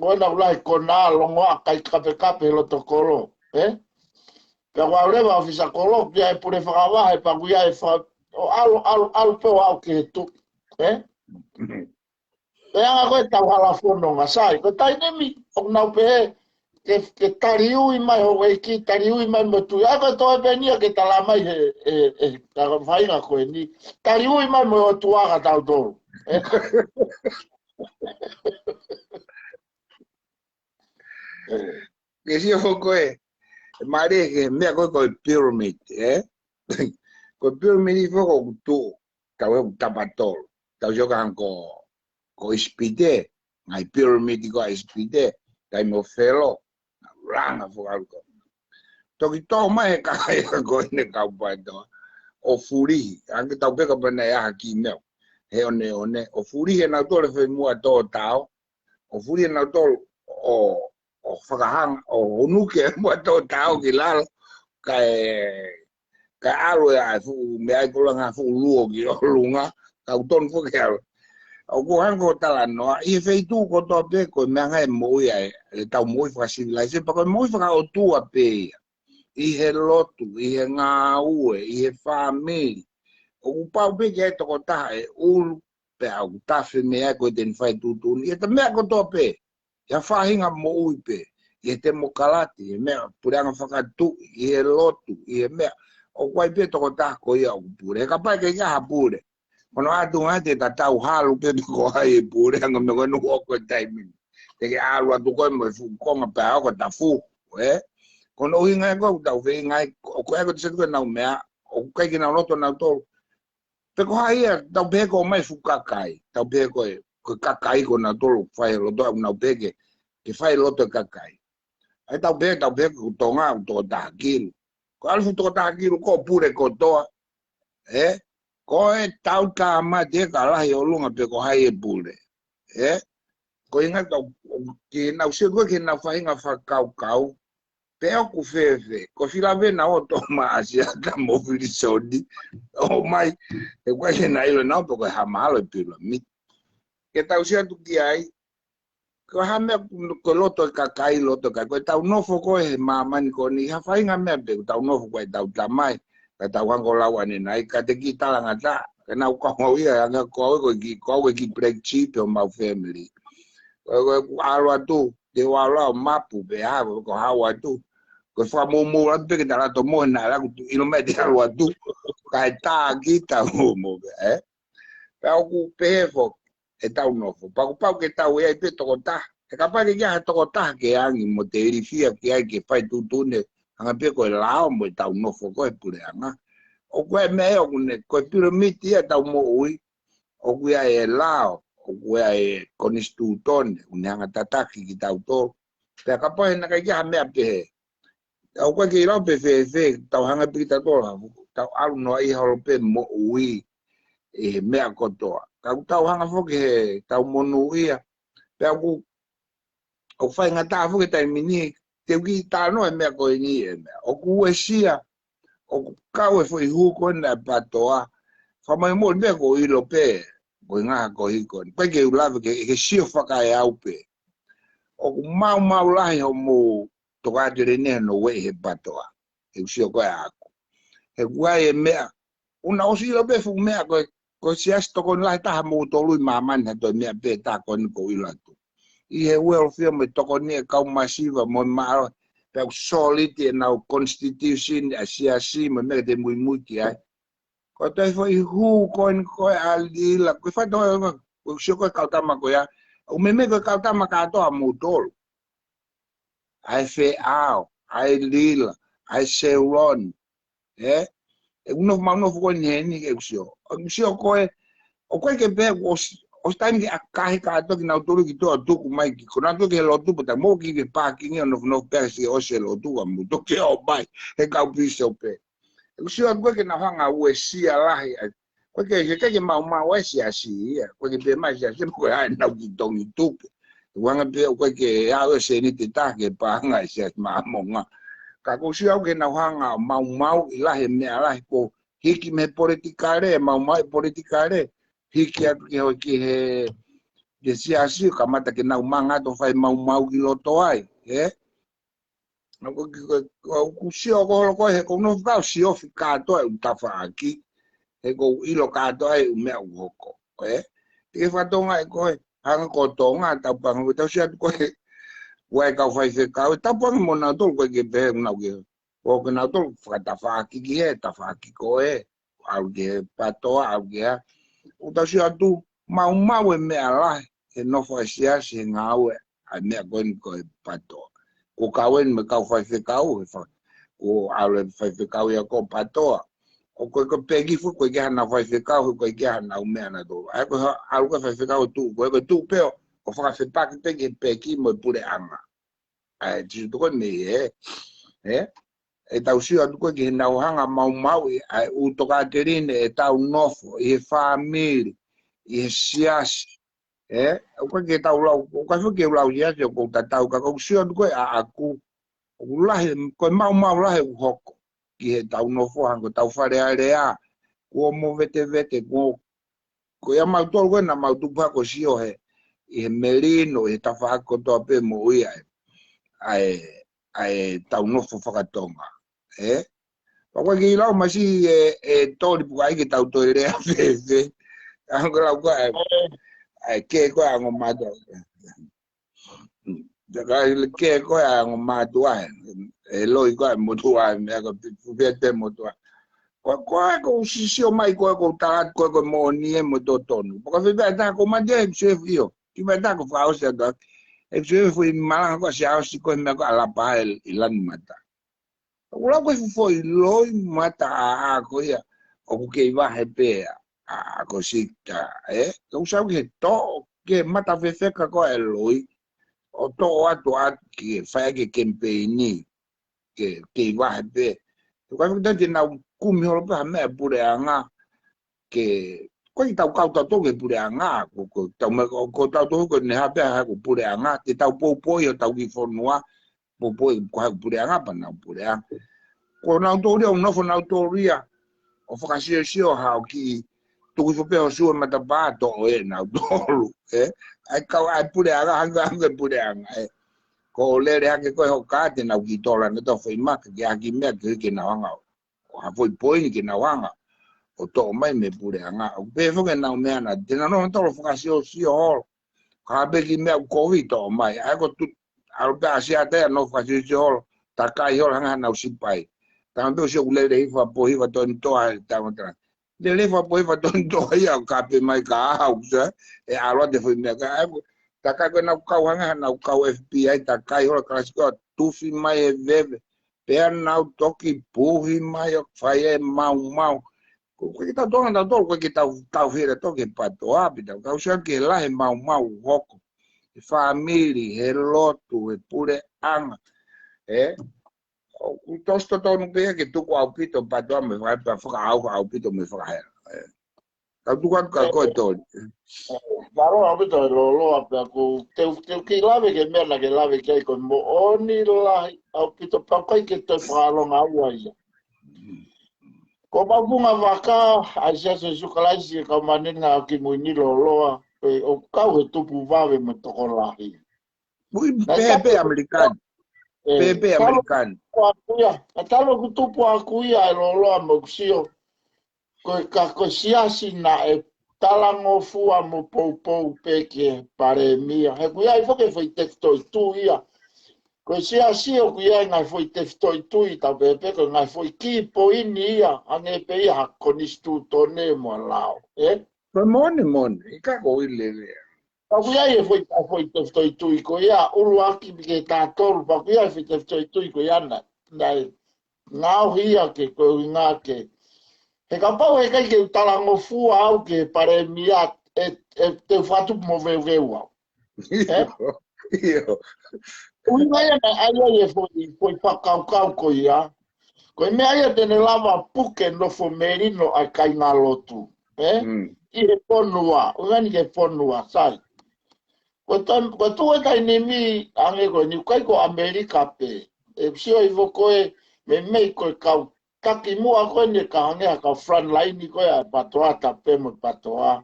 koe na ulai kona longo a kai kape lo to kolo ka wa rewa ofisa kolo kia e pure whakawa he panguia e wha o alu peo au ki he tu e anga koe tau hala fono nga sai ko tai nemi o nau pe ke tari ui mai ho ki tari ui mai mo tu aga to e benia ke tala mai ta whainga koe ni tari ui mai mo tu aga tau tolu
Ke si ho koe mare ke mea koe pyramid koe pyramid I whako tu tau e tapatolo tau jokan ko ispide ngai pyramid ko ispide kai mo felo ranga whakaruko toki tō mai e kakai ka koe ne kaupai toa. O furi, anke tau peka pana e aha ki meo. He one, o furi he nau tole whai mua tō tau. O furi he nau tole o whakahanga, o honuke e mua tō tau ki lalo. Kai alo e ai fu me ai kola nga fu luo ki o lunga. Ka uton fu ke alo. O ko hanko tala noa, i whai tū ko tō pe koe mea ngai moi ai. E tau moi whakasivilise, pa koe moi whakao tua pe ia. I he lotu, i he ngā ue, i he whāmiri. O upau peke e toko taha e ulu pe au tawhi mea koe teni whai tūtuni. I he ta mea ko tō pe, ia whahinga mo ui pe, i he te mokalati, i he mea pureanga whakatu, i he lotu, i he mea. O kwai pe toko taha ko ia o pure, e ka pai ke kia ha pure. Kono atu ngate ta tau halu pe ko hai e pure, anga me koe nuko koe taimini. Teke alu atu koe mo e fukonga pe au ko ta fu, kono ui ngai koe tau whi ngai, o koe ko te setu koe nau mea, o kai ki nau loto nau tolu. Pe ko hai ia, tau peko mai fu kakai, tau peko e, koe kakai ko nau tolu, whai loto au nau peke, ke whai loto kakai. Ai tau peko ko tonga, ko toko taha kilu. Ko alfu toko taha kilu, ko pure ko toa, ko e tau ka ma te ka lahi o lunga pe ko hai e pure, ko inga tau, ki nau se koe ki nau whahinga whakau, pe o ku fefe, ko whilawe na o tō maasia ka mowhiri sodi, o mai, e koe ke na ilo nao pe koe hamalo e pilo mit. Ke tau sia tu ki ai, ko hamea ko loto e kakai loto kai, koe tau nofo koe he mamani ko ni, ha whahinga mea pe tau nofo koe tau tamai, ka tau hango lawa ni nai, ka te ki talanga ta, ka nau kongau ia, anga koe ki break cheap o mau family. Koe alo atu, te wala o mapu pe hawa, ko hawa atu, ko whamomo atu peke ta rato mohe na raku tu ino me te alo atu, ka e tā ki tau momo, Pau ku pehefo, e tau nofo, pau ke tau e ai pe toko ta, e ka pake kia ha toko ta ke angi mo te irifia ki ai ke whai tutune, anga pe koe lao mo e tau nofo koe pure anga. O koe me o kune, koe piramiti e tau mo ui, o koe e lao, o koe e konistu tone, une anga tataki ki tau tō. Pea ka pohe na kai kia mea pehe. O koe ki rau pe fe, tau hanga piki ta tōra, tau alu noa i halo pe mo ui, e mea kotoa. Kau tau hanga foke he, tau monu ia, pea ku, o whai ngata foke tai mini, te uki tāno e mea koe ni e mea. O ku ue sia, o kau e fwoi huko na patoa, whamai mo mea ko ilo pe, ko ngā ko hiko. Pai ke ulawe ke sio whaka e au pe. O ku mau lahi ho mo toka atere neha no wei he patoa. E usio koe ako. He kuai e mea, una osi ilo pe fu mea ko siasi toko lahi taha mo tolui mamani ha toi mea pe ta ko ni ko ilo atu. I he welfare me toko ni e kau masiva mo maro, pe solid e nau constitution a siasi me mea te mui ki ai. Ko tai foi hu ko alila ko fa do ko sio ko kautama ko ya o me ko kautama ka to amutol ai fe ao ai lila ai seuron e uno mano fu ni ke sio ko o ko ke be o time ki akahi ka to ki na tolu ki to tu ku mai ki ko na to ke lo tu puta mo ki parking no persi o se lo tu amu to ke o bai e ka piso pe. Usio koe ke na hanga ue sia lahi, koe ke mau e sia sia, koe ke pe mai sia sia, koe hae nau ki tongi tupe. Wanga pe koe ke awe se ni te take pa hanga sia maamonga. Ka ko usio ke na hanga mau i lahi mea lahi ko hiki me politikare, mau politikare, hiki atu ke hoi ki he sia sia, ka mata ke nau manga to fai mau ki loto ai, ko sio ko he ko no va sio ficato e utafa aki e ko ilo kato e me hoko e fa tonga e ko hanga ko tonga ta pang ta sia ko wa ka fa se ka ta pang mo na to ko ke be na ko ke na to fa ta fa aki ki e ta fa aki ko e au ge pato au ge uta sia tu mau e me ala e no fa sia se ngawe a me ko pato o kawen me kau fai kau o ale fai kau ia ko patoa o ko pegi fu ko ke na fai kau ko ke na o me na do ai ko algo fai kau tu ko tu peo o fa se pa ke pegi mo pure ama ai tu ko me e tau sio atu koe ki he nauhanga mau ai u toka terine e tau nofo, i he whamiri, i he siasi. O koe ki tau lau, o kai whuki lau iasi o kou tatau, ka kou sio atu koe a aku, o lahe, koe mau lahe u hoko, ki he tau nofo hango, tau whare area, kua mo vete, kua ia mau tolu koe na mau tupa ko sio he, i he merino, i he tawhako toa pe mo ia ai tau nofo whakatonga. Papa ki lau masi tori puka ai ki tau toi rea fe. Ango lau koe ai ke koe ango mato. Ke koe ango mato ai. Loi koe motu ai mea ko pupete motu ai. Koe ko sisio mai koe ko tarat koe ko mo nie moto tonu. Paka whipea ta ko mate e ksue fio. Ki mai ta ko whaose ata. E ksue fui malanga koe se aosi koe mea ko alapa ilani mata. Ula koe foi loi mata a ko ia o ke va hepe a ko sita ko sa ke to ke mata fefeka ko e loi o to atu at ki fa ke campaign ke va hepe ko ka te na kumi ho pa me pure anga ke ko i tau kauta to ke pure anga ko tau me ko tau to ko ne ha pa ko pure anga te tau po o tau ki fonua po ko pure anga pa na pure anga ko na autoria no fo na autoria o whakasio hao ki tuku fo peo sua mata pato o na autoru ai kau ai pure aga hanga pure anga ko lere hake koe ho kate na ki tola na to foi maka ki aki mea ki na wanga o ha foi poini ki na wanga o to mai me pure anga o pe fo ke na mea na tena no tolo whakasio holo ka be ki mea COVID to mai ai ko tu alo pe asia te no whakasio holo takai holo hanga na usipai tanto se ule le fa poi va ton to a tanto le fa poi va ton to ya ka pe mai ka hausa e alo de foi me ka ta ka na ka hanga na ka FBI ta ka yo ka sko tu fi mai veve per na toki puhi mai o fai mau ko ta to na to ko ki ta fira to ke pato abita ka usa ke la he mau hoko family he lotu e pure anga o tosto to no pe que tu au pito pa to me vai pa foca au pito me foca he ka tu ka ko to
Varo a bito lo apa ko te ki lave ke me la ke lave ke con mo oni la au pito pa kai ke te palo nga wa ia ko ba bunga vaka a se su kala si ka manenga ki mo ni lo o ka o tu pu va ve mo to la hi
muy pepe americano pepe americano
akuia atalo kutupu akuia e loloa moksio ko siasi na e talango fua mo pou peke pare mia he kuia i foke foi texto tu ia ko siasi o kuia ngai foi texto tu i ta pepe ko ngai foi ki po ini ia ane pe ia konistu tone mo lao
mon ka ko ile
Pakuia e foi texto tu i ko ia uluaki ke ta tolu pakuia foi texto tu i ko ia na ngau hia ke ko nga ke he ka pau e kai ke talango fua au ke pare mia te fatu mo vewa ui mai na ai foi pakau ko ia ko me ai te ne lava puke no fo merino a kai na lotu i e ponua ungani ke ponua sai ko tu e kai nimi ange ko ni kai ko Amerika pe e sio i vokoe me ko ka taki mua ko ni ka ange ka front line ko ya patoa ta pe mo patoa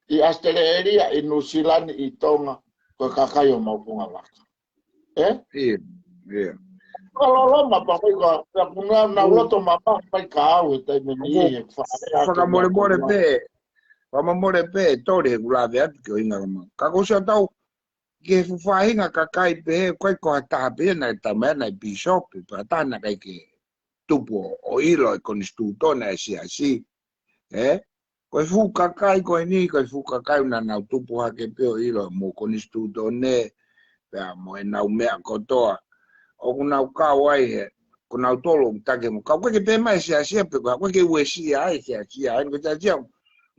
i Australia i New Zealand i Tonga ko ka kayo mapunga waka Kalau ma pa ko ka kuna na loto mapa pa ka o te me ni
fa more pe tore gula ve at ko inga ma ka ko sa tau ke fu fa inga ka kai pe ko ta pe na ta me na bishop pa ta na kai ke tupo o ilo con istutona si así ko fu ka kai ko ni ko fu ka kai na na tupo ha ke pe o ilo mo con istutone pa mo na me ko to o kuna ka wai kuna tolo take mo ka ke pe mai si así pe ko ke we si ai si así ai ko ta jam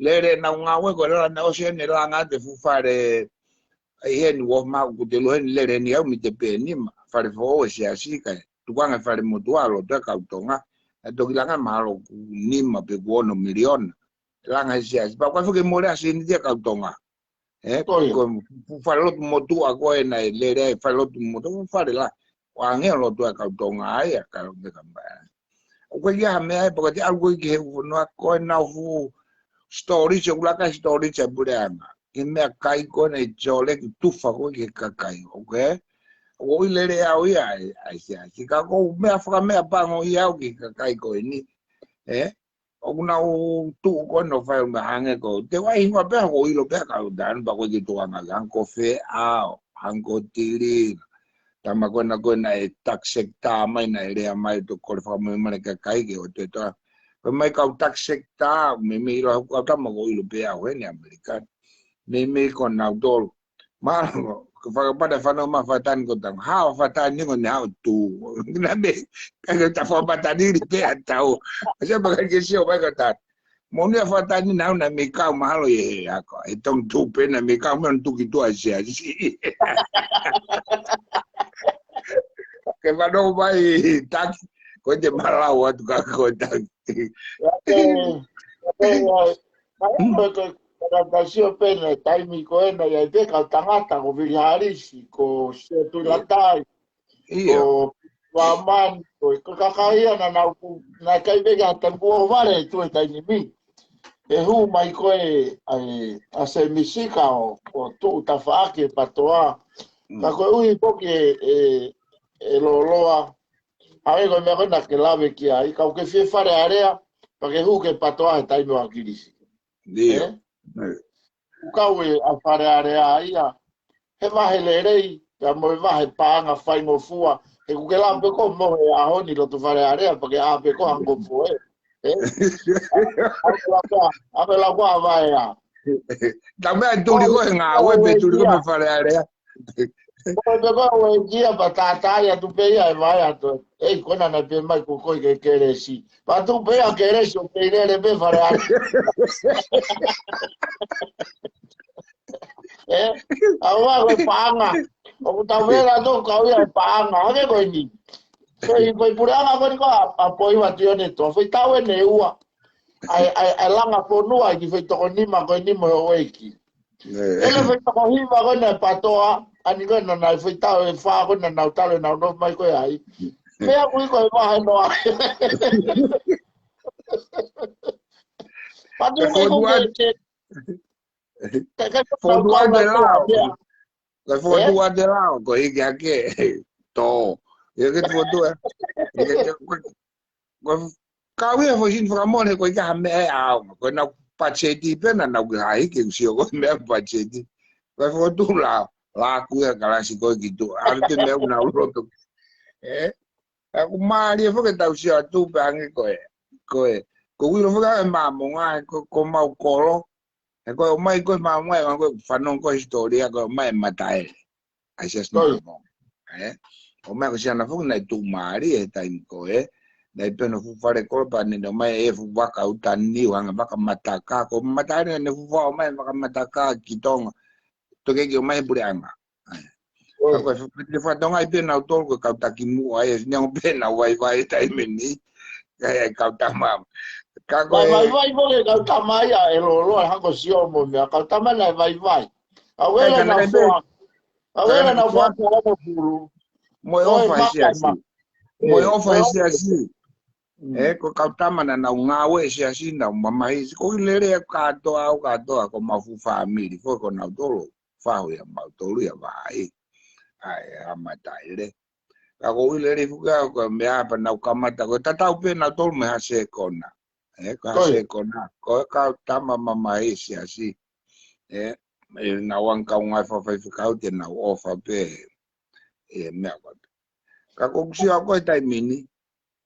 lere na nga we ko la na o se ne la nga te fu fare ai en wo ma ku te lo en lere ni au mi te pe ni ma fare fo si así ka tukanga fare motua lo te kautonga e to kilanga malo nima pe kuono milion langa sia pa kwa fuke mole asini te kautonga ko fare lo motua ko e na le fare lo motua fare la wange lo to kautonga ai ka lo de kamba ko ya me ai porque algo que no ko na fu story che ulaka story che bureanga que me kai con el chole que tu fago que cakai okay o ile au ya ai si ka ko me afra me pango ya que cakai ko ni o na o tu ko no fa me hange ko te wa ingwa pe ko ilo pe ka dan ba ko que tu anga gan ko fe a ango tiri tama ko na e taxek ta mai na ere mai to ko fa me mane cakai que o te to mai ka taxek ta me lo ko ta mo ilo pe a ni americano me con outdoor malo que fa pada fa no ma fatan ko tang ha fatan ni con how tu na me ka ta fa fatan ni pe atao asa ba ke si o ba ka ta mo ni fatan ni na me ka malo ye ako e tong tu pe na me ka mo tu ki tu asia si que va no vai tak ko de malawa tu ka ko tak
Adaptación pene taimi koena ya te ka tangata ko vilharisi ko se tu latai ko waman ko kakaya na kai vega tempo vale tu taimi mi e hu mai ko a se misika o tu ta fa ke patoa ka ko ui poke lo loa ai ko me na que lave ki ai ka ke fe fare area pa ke hu ke patoa taimi wa kirisi Ukawe a whare area ia, he wahe lerei, ka mo wahe pāanga whai mo fua, he kuke la peko mo he ahoni lo tu whare area, pa ke a peko hango po Ame la kua wae a.
Ta mea turi ko ngā wepe turi ko me whare area.
Ko peko we gia pa tātāia tu peia e wae ato, ei kona na pe mai kukoi ke keresi. Pa tu peia keresi o peirere pe whare area. Awa ko paanga o tawela do ka ia paanga ave ko ni so i ko puranga ko ko apoi wa tio ne to foi tawe ne ua ai langa po no ai foi to ni ma ko ni mo oeki ele foi to hi ma ko na patoa ani ko na foi tawe fa ko na tale na no mai ko ai me a ko va no pa do ko
Fodua de lao. La fodua de lao ko i ke to. Ye ke fodua. Ko kawi fo sin framone ko ka me a ko na pacheti pena na ga ke si ko me pacheti. Ko fodua la ku ya kala si ko gitu. Arte me una roto. Aku mari fo ke tau si atu bangi ko wi fo ka ma mo nga ko mau kolo. Ko mai ko ma mai ko fanon ko historia ko mai matai asas no o mai ko sia na fu na tu mari e tai ko dai peno fu fare ko pa ni no mai e fu waka utani wanga baka mataka ko matai ne fu wa mai baka mataka kitong to ke mai burianga ko fu fa donga i pena autor ko ka takimu ai ni o pena wai tai meni ka ta mam
vai vole ka tamaya e lo hango sio mo me ka tamana vai awela na fo awela na fo ko puru
mo ofa isi ko ka tamana na nga we isi na mama isi ko lere ka to ko mafu family ko na dolo fa ya ma dolo ya vai ai amata ile ka ko lere fuga ko me apa na kamata ko tatau pe na dolo me hase kona ka se kona ko ka tama mama isi asi na wan ka unga fa ka te na ofa pe me ka ko si ko tai mini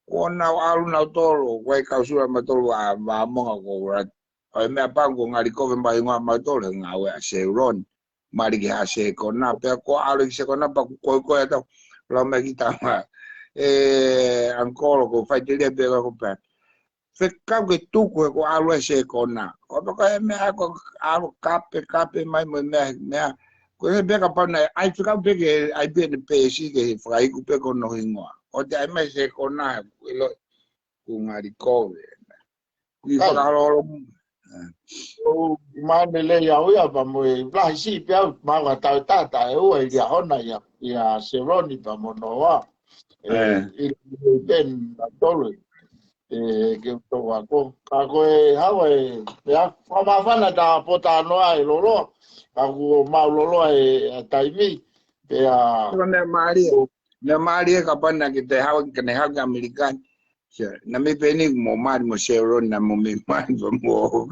ko na alu na tolo ko ka su ma tolo va mo ko ra ai me pango ngari ko be mai ma tolo nga we se ron mari ki ase kona pe ko alu se kona pa ko ta lo me kita ma ancora ko fa te le pe ko pe fe kawe tuku ko alu se kona o ko me ko alu kape mai me ko ne be ka pa na ai fika be ke ai be ne pe si ke frai ku pe ko no hingo o te ai mai se kona ilo kungari kowe i whakaroro
O mane le ia uia pa mo e plahi si pe au mawa tau tata e ua i ria hona ia Seroni pa mo noa i ben na tolu ke to wa ko ka ko e hawa e ya fa ma fana ta pota noa e lolo ka ko ma lolo e taimi pe a
na Maria kapana ki te hawa kene hawa Amerikan na me peni mo mari mo Seroni na mo me mari mo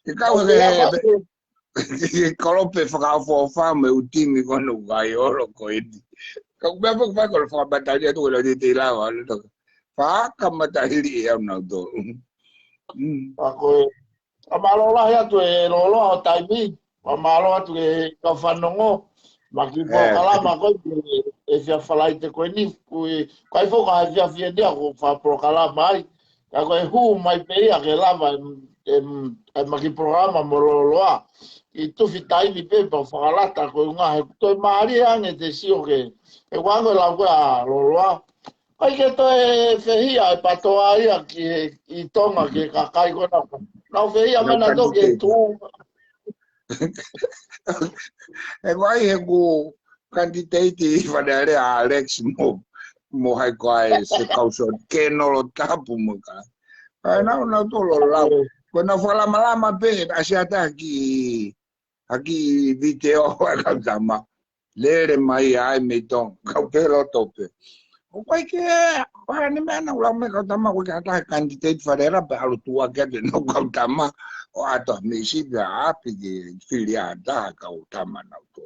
Ikaw
kalau pe whakawha me utimi kono kai oro ko iti. Kau me pa ko whakabataria tu lo te lawa lo to. Whakamatahiri e au nau to.
Ako amalola ya tu e lolo o taimi, amalola tu e ka whanongo, maki po kalama ko e fia whalai te koe ni, kai fo ka fia fia dia ko wha pro kalama ai, ka koe hu mai peia ke lava e maki programa mo loloa, i tuwhi taimi pe pa whakalata koe ngā he toi maari ange te sio ke, e wango lau koe a loloa, kai ke to e whehia e patoa ia ki i tonga ke kakai kona. Nau whehia mana to ke tū.
E vai he ku candidate i whaneare a Alex mo hai koe se kauso ke nolo tapu mo ka. Ai nau to lo lau. Ko na whakalama pe asiata ki video a kautama. Lere mai ai me tong. Kau pelo tope. Oi que ni mena ulang me kautama ko kata candidate farera pa alu tua ke no kautama o ato me si ga api de filiada kautama na to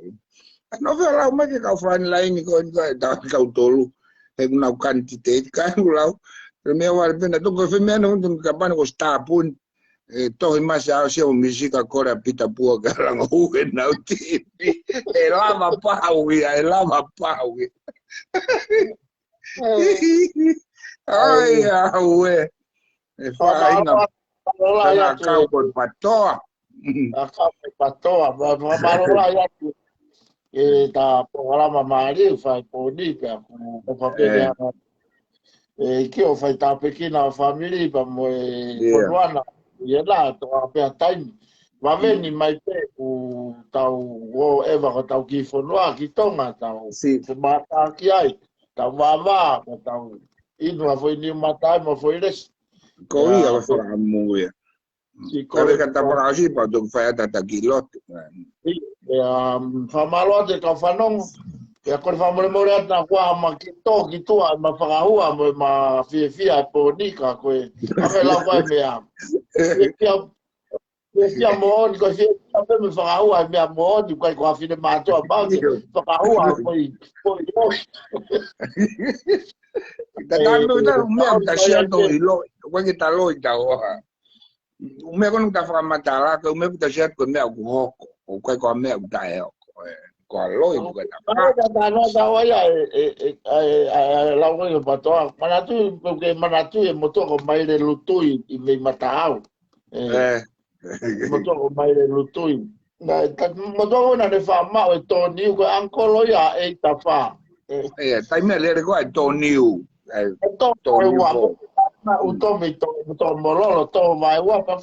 no ve la me ke ka fran line ko da kautolu e na candidate ka ulau me wa pena to ko fe me no ka pan ko sta pun to i mas a se o musica cora pita pua ka lang o na ti e lava paui ai aue e fai na kau ko patoa
Akau patoa, malola ya tu e ta programa mari fai poni pe ko papel e que o fai ta pequena família pa mo konuana e lá to a pe time va veni mai pe o tau o eva ko tau ki fonua ki tonga tau se mata ki ai tau vava tau inu foi ni mata mo foi res
ko ia va fora muia Kau kata para si pa tu fai tata kilot.
Famalo de kafanong ya kon famole more na kwa makito kitua mafakahua ma fia ponika ko ave la kwa mea. Fia mo ko fia ave me fakahua mea mo di kwa fine mato ba fakahua ko
Tatamu ta mea tasia to ilo kwa kitalo itaoha. Ume kono ta fra matala ko ume ta shat ko me ku hoko o ko me ta e ko loi ko
ta no ta waya la wo pa to manatu porque manatu e moto ko mai de lutui i me matao moto ko mai de lutui na ta moto na de fa ma e to ni ko ankolo ya e ta fa
ta me le ko to niu
to niu na utomi to mololo to mai wa pa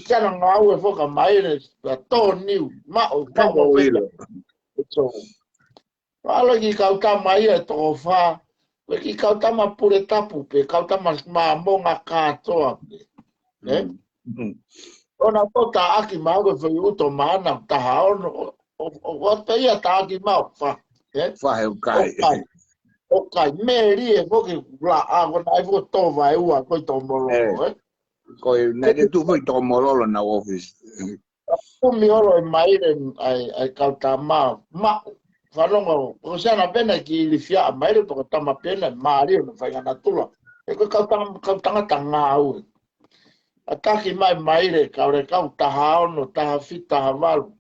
chana ngau e foka mai le to niu ma o pa mo so ala ki kauta mai e to fa pe ki kauta ma pure tapu pe kauta ma monga ka to ona tota aki ma go fe uto mana ta haon o te ia ta aki ma fa
fa he kai
Okay, meri e foki la agora ai vo to vai ua ko to mololo
ko na de tu foi to mololo na office
o mi oro mai ai kauta ma falongo o sea na pena ki li fia mai to ta ma pena mari no fai na tula e ko kauta tanga au ataki mai le kauta hao no ta fita havalu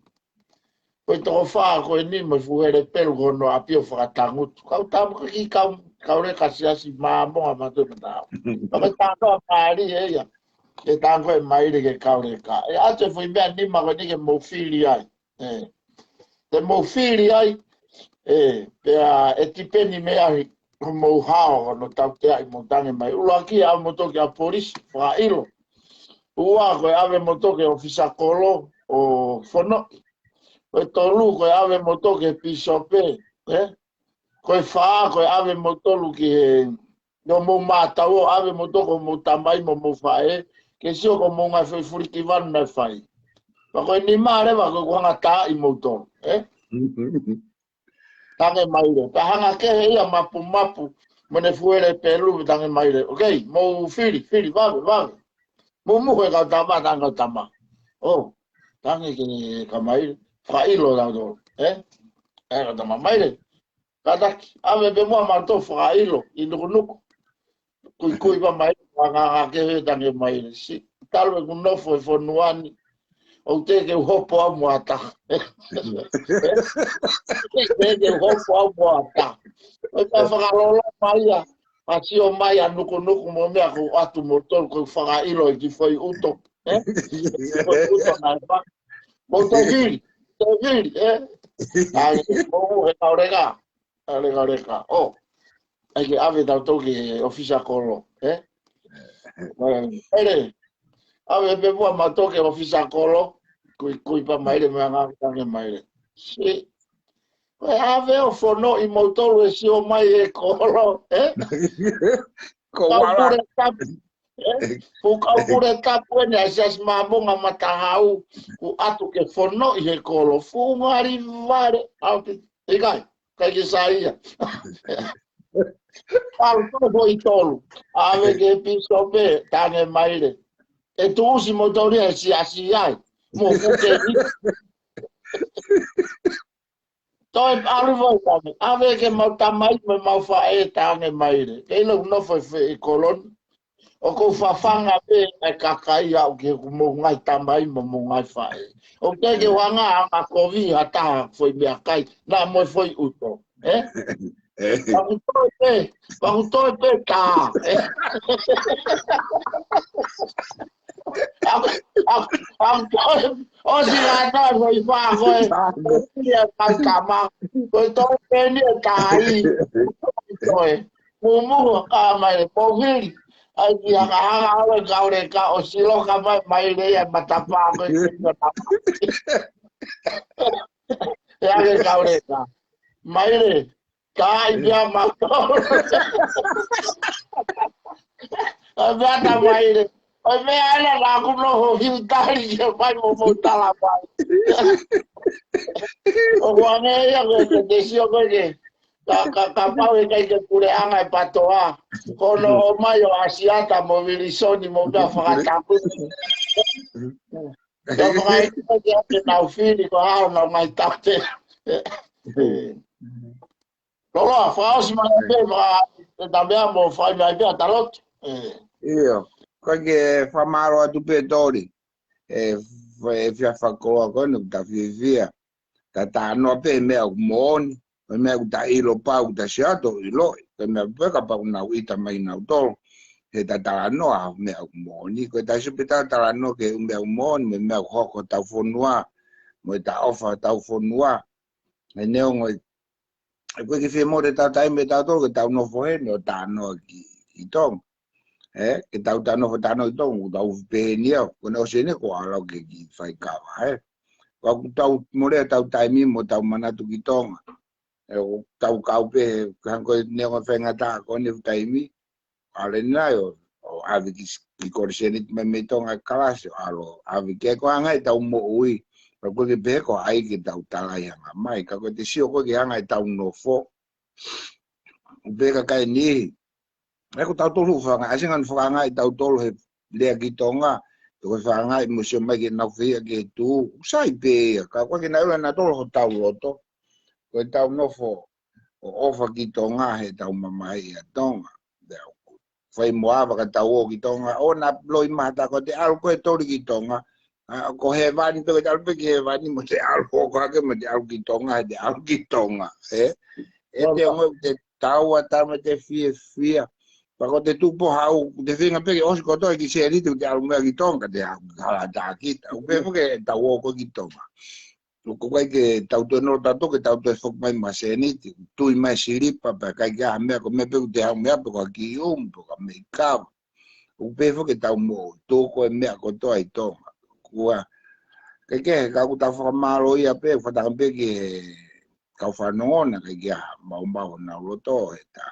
ko to fa ko ni mo fuere pelo ko no apio fa tangu ka ta mo ki ka re ka sia si ma mo ma to na ba ta no mari e ya Ke tango e maire ke kaure ka. E ate foi mea nima ko ni ke mofili ai. Te mofili ai, pea e tipeni mea mo hao no tau te ai mo tange mai. Ula ki a mo toke a polisi, wha ilo. Ua koe ave mo toke ofisa kolo o fono. Koe tolu koe ave mo toke pisope. Koe wha koe ave mo tolu ki he no mo mātau ave mo toko mo tamai mo mo whae. Ke sio ko mo ngai whai furi ki vanu nai whai. Pa koe ni marewa koe kuanga tā i mo tolu. Tange maire. Pa hanga ke he ia mapu mapu. Mene fuere pelu tange maire. Ok, mo fili, vave. Mo muhe ka tama, tanga tama. Oh, tange ke ka maire. Whailo la do. Ka tama maire. Kadaki, ave be mua mato whailo. I nuku. Kui pa maire. Wanga ke he tange maire. Si, talwe kunofo e fonuani. O te ke hopo a moata. Te ke hopo a moata. O ka whakarolo maia. A si o maia nuku mo mea ko atu motor ko whakailo i ki whai uto. Whai uto na ipa. Mo to viri. Ai, mo he kaureka. Reka. O. Ai ke ave tau toki ofisa kolo. Ere. Ave pe mua matoke ofisa kolo. Kui pa maire mea ngā tange maire. Si. Ave o fono i mautolu e si o mai e kolo.
Ko wala.
Kaupure tapu e nea sias mamonga matahau. Ku atu ke fono i he kolo. Fungari vare. Ikai. Kai ke saia. Palu tolo i tolu. Ave ke piso pe tange maire. E tu usi motori e si asiai. Mo fuke ni. Toi alu voi tange. Ave ke mau tamai me mau whae tange maire. Ke ilo no foi e kolon. O ko whawhanga pe e kakai au ke mo ngai tamai mo ngai whae. O te ke wanga a kovi hata foi mea kai. Na mo foi uto. Pakutoi pe tā. O si la nā foi wha koe. Ia kankama. Koe tō peni e tāi. Koe. Mumuho ka mai po viri. Ai ki hanga hawe kaure ka o silo ka mai rea matapa koe. Ea ke kaure ka. Maire. Kai dia mato. Abata maire. O me ala la kuno ho hiltari ke mai mo tala pai. O wane ya ke desio ke ka pau e kai ke kure anga e patoa. Kono o mai o asiata mobilisoni mo da fakataku. Yo mai ke na ufili ko ha no mai takte. Lola, faz mais bem, também mo faz mais bem talot.
Io, qualche famaro a dupetori. Via fa con da via. Da no pe me mon, me da ilo pau da shato ilo, me pega pa una uita mai na auto. E da no a me moni, ko da shipita da no ke me mon, me hoko ta fonua, mo da ofa ta fonua. E neo Koe ki whi more tau taime tau tolo, ke tau nofo he, no tā no ki tong. Ke tau tā nofo tā no ki tong, tau pēni au. Kone o sene ko alau ke ki whai kawa, Waku tau more tau taimi mo tau manatu ki tonga. Tau kau pe, hanko neo whenga tā kone taimi. Ale nai o avi ki kore sene me tonga kalase, alo avi ke ko angai tau mo ui. Ko ke pe ko ai ke tau talai anga mai ka ko te sio ko ke anga tau no fo be ka kai ni e ko tau tolu fa nga asingan fa nga tau tolu he le ki tonga ko fa nga mo sio mai ke na fe ke tu sai pe ka ko ke na na tolu tau loto ko tau no fo o ofa ki tonga he tau mamai a tonga fai mo ava ka tau ki tonga o na loi mata ko te al ko tori ki tonga ko he vani pe tal pe ke vani mo te al ko ke mo te al ki tonga te ngo te tau ata me te fia Pako te tupo hau, te whinga peke osi kotoa ki se rite te alu mea ki tonga te hala tā kita. Upe fuke tau oko ki tonga. Ko kai ke tau te no tato ke tau te fok mai ma se niti. Tui mai siripa pa kai ka mea ko me peku te hau mea peko ki po ka me kawa. Upe fuke tau mo toko e mea kotoa I tonga. Kua ke ka ku tau whakamaro ia pe whataka peke kau whanona kai kia mau na roto e ta.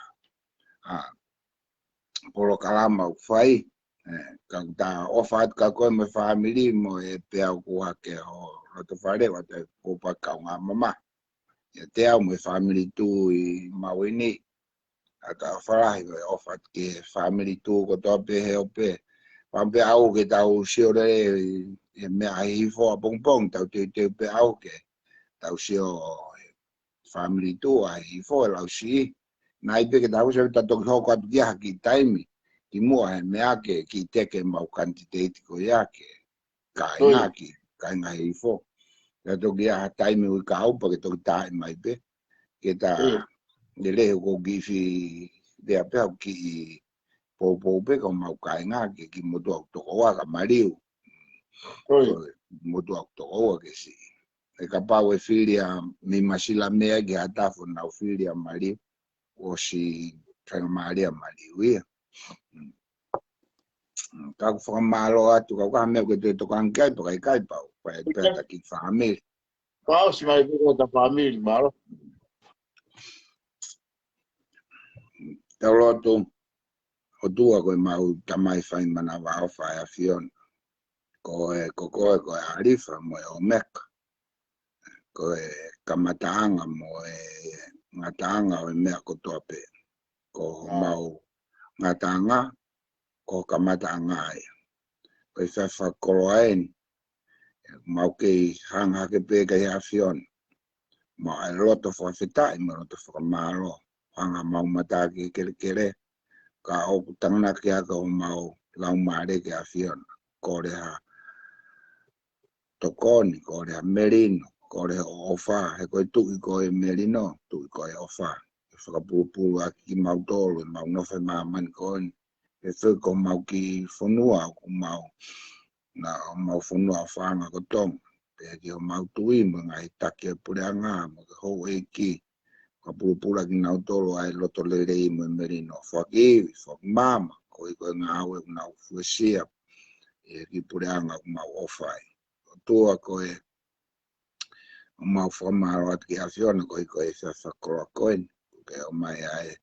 Polo kalama fai ka ta ofat ka ko me family mo e pe au ko ke ho roto fare wa te ko pa ka nga mama e te au me family tu I mawini ata fara I ofat ke family tu ko to pe he pe pampe au ke tau sio re e me ai fo pong tau te pe au ke tau sio family tu ai fo la si nai pe ke tau se ta to ko ka dia ki taimi ki mua he mea ke ki teke mau kantiteti ko ia ke kai ngā ki kai ngā hei fo. Ka toki a taimi ui ka aupa ke toki tae mai pe ke ta le lehe ko gifi dea pe au ki pou pe ko mau kai ngā ke ki motu au toko wa ka mariu. Motu au toko wa ke si. E ka pau e whiria mi masila mea ke hatafo nau whiria mariu o si whainga maria mariu ia. Ka whakamalo atu ka kahamea ke te tokan kai pa kai pau pa e pēta ki whakamiri.
Pau si mai peko ta family maro.
Tau loto o tua koe mau tamai whai mana wao whai a Fiona. Ko e Arifa mo e o Meka. Ko e kamataanga mo e ngataanga o e mea kotoa pe. Ko mau ngataanga ko kamataanga ai. Ko I whakoloaeni. Mau kei hanga ke pe kei a Fiona. Mau ai roto whawhetai mo roto whakamaro. Hanga mau mataki kere. Ka oku tangana ki aka o mau lau maare ke a Fiona. Ko re ha Tokoni, ko re ha Merino, ko re ha Ofa. He koe tuki ko e Merino, tuki ko e Ofa. E whakapurupuru aki ki mau tolu, mau nofe mamani ko ni. E wheko mau ki whanua, ko mau whanua whanga ko tonga. Pea ki o mau tui mo ngai taki e pureanga, mo ke hou e ki. Ka purupura ki nau tolu ai loto le rei mo e Merino. Whakiwi, whakimama, ko I koe ngā aue nau fuesia. E ki pureanga ko mau Ofai. O tua ko e o mau whamaro atu ki a Fiona ko I koe whakoroa koeni. Ke o mai ai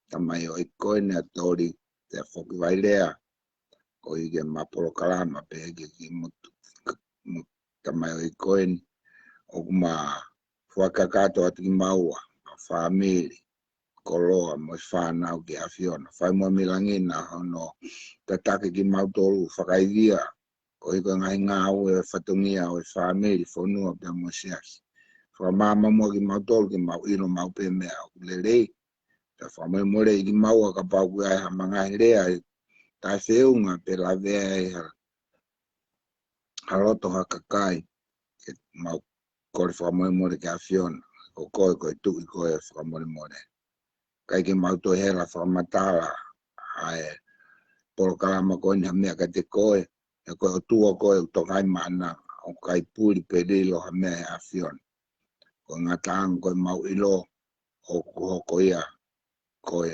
tamai o I koeni a tori te whakiwairea. Ko I ke maporo kalama pe ki mutu tamai o I koeni. O kuma whakakato atu ki maua. Family, koloa mo whanau ki a Fiona. Whai mo milangina hono tatake ki mautolu whakaidia. Ko I koe ngai ngā ue whatungia o family whanua pe mo siasi. Whamama mo ki mautolu ki mau ino mau pe mea o lerei. Te whamai mo rei ki maua ka pau kui ai hamangai rea. Tai whiunga pe la vea e haroto hakakai. Ke mau kore whamai mo re ki a Fiona. Ko koe tuki koe whakamore more. Kai ke mauto hela whakamatala ai polo kalama koe ni hamea ka te koe. E koe o tua koe o tokai mana o kai puri perilo hamea e a Fiona. Ko ngatang koe mau ilo o kuhoko ia koe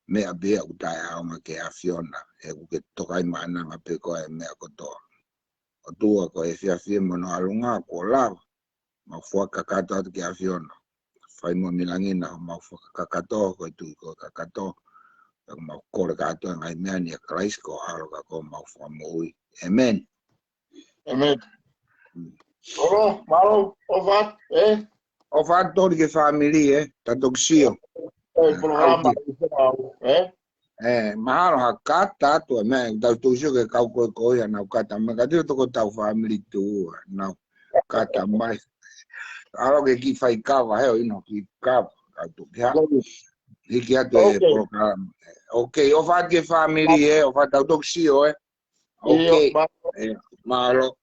mea bea utai aonga ke a Fiona. E kuke tokai mana nga pe koe mea kotoa. O tua koe fia mono alunga ko lava. Mau whakakato atu ki a Fiona. Whai mo milangina ho mau whakakato koe tui koe kakato. Mau kore kato ngai mea ni a Christ ko aro ka ko mau whamoui. Amen.
Amen. Oro, maro, ofat,
Ofat tori ke family tatoksio.
programa,
Mahalo hakata tu me tau tusio ke kau koe koe na kata me ka tio to tau family tu na kata mai. Alo ke ki fai kava he ino ki kava tu ya. Iki atu e program. Okay, ofat ke family ofat tau toksio Okay. Mahalo.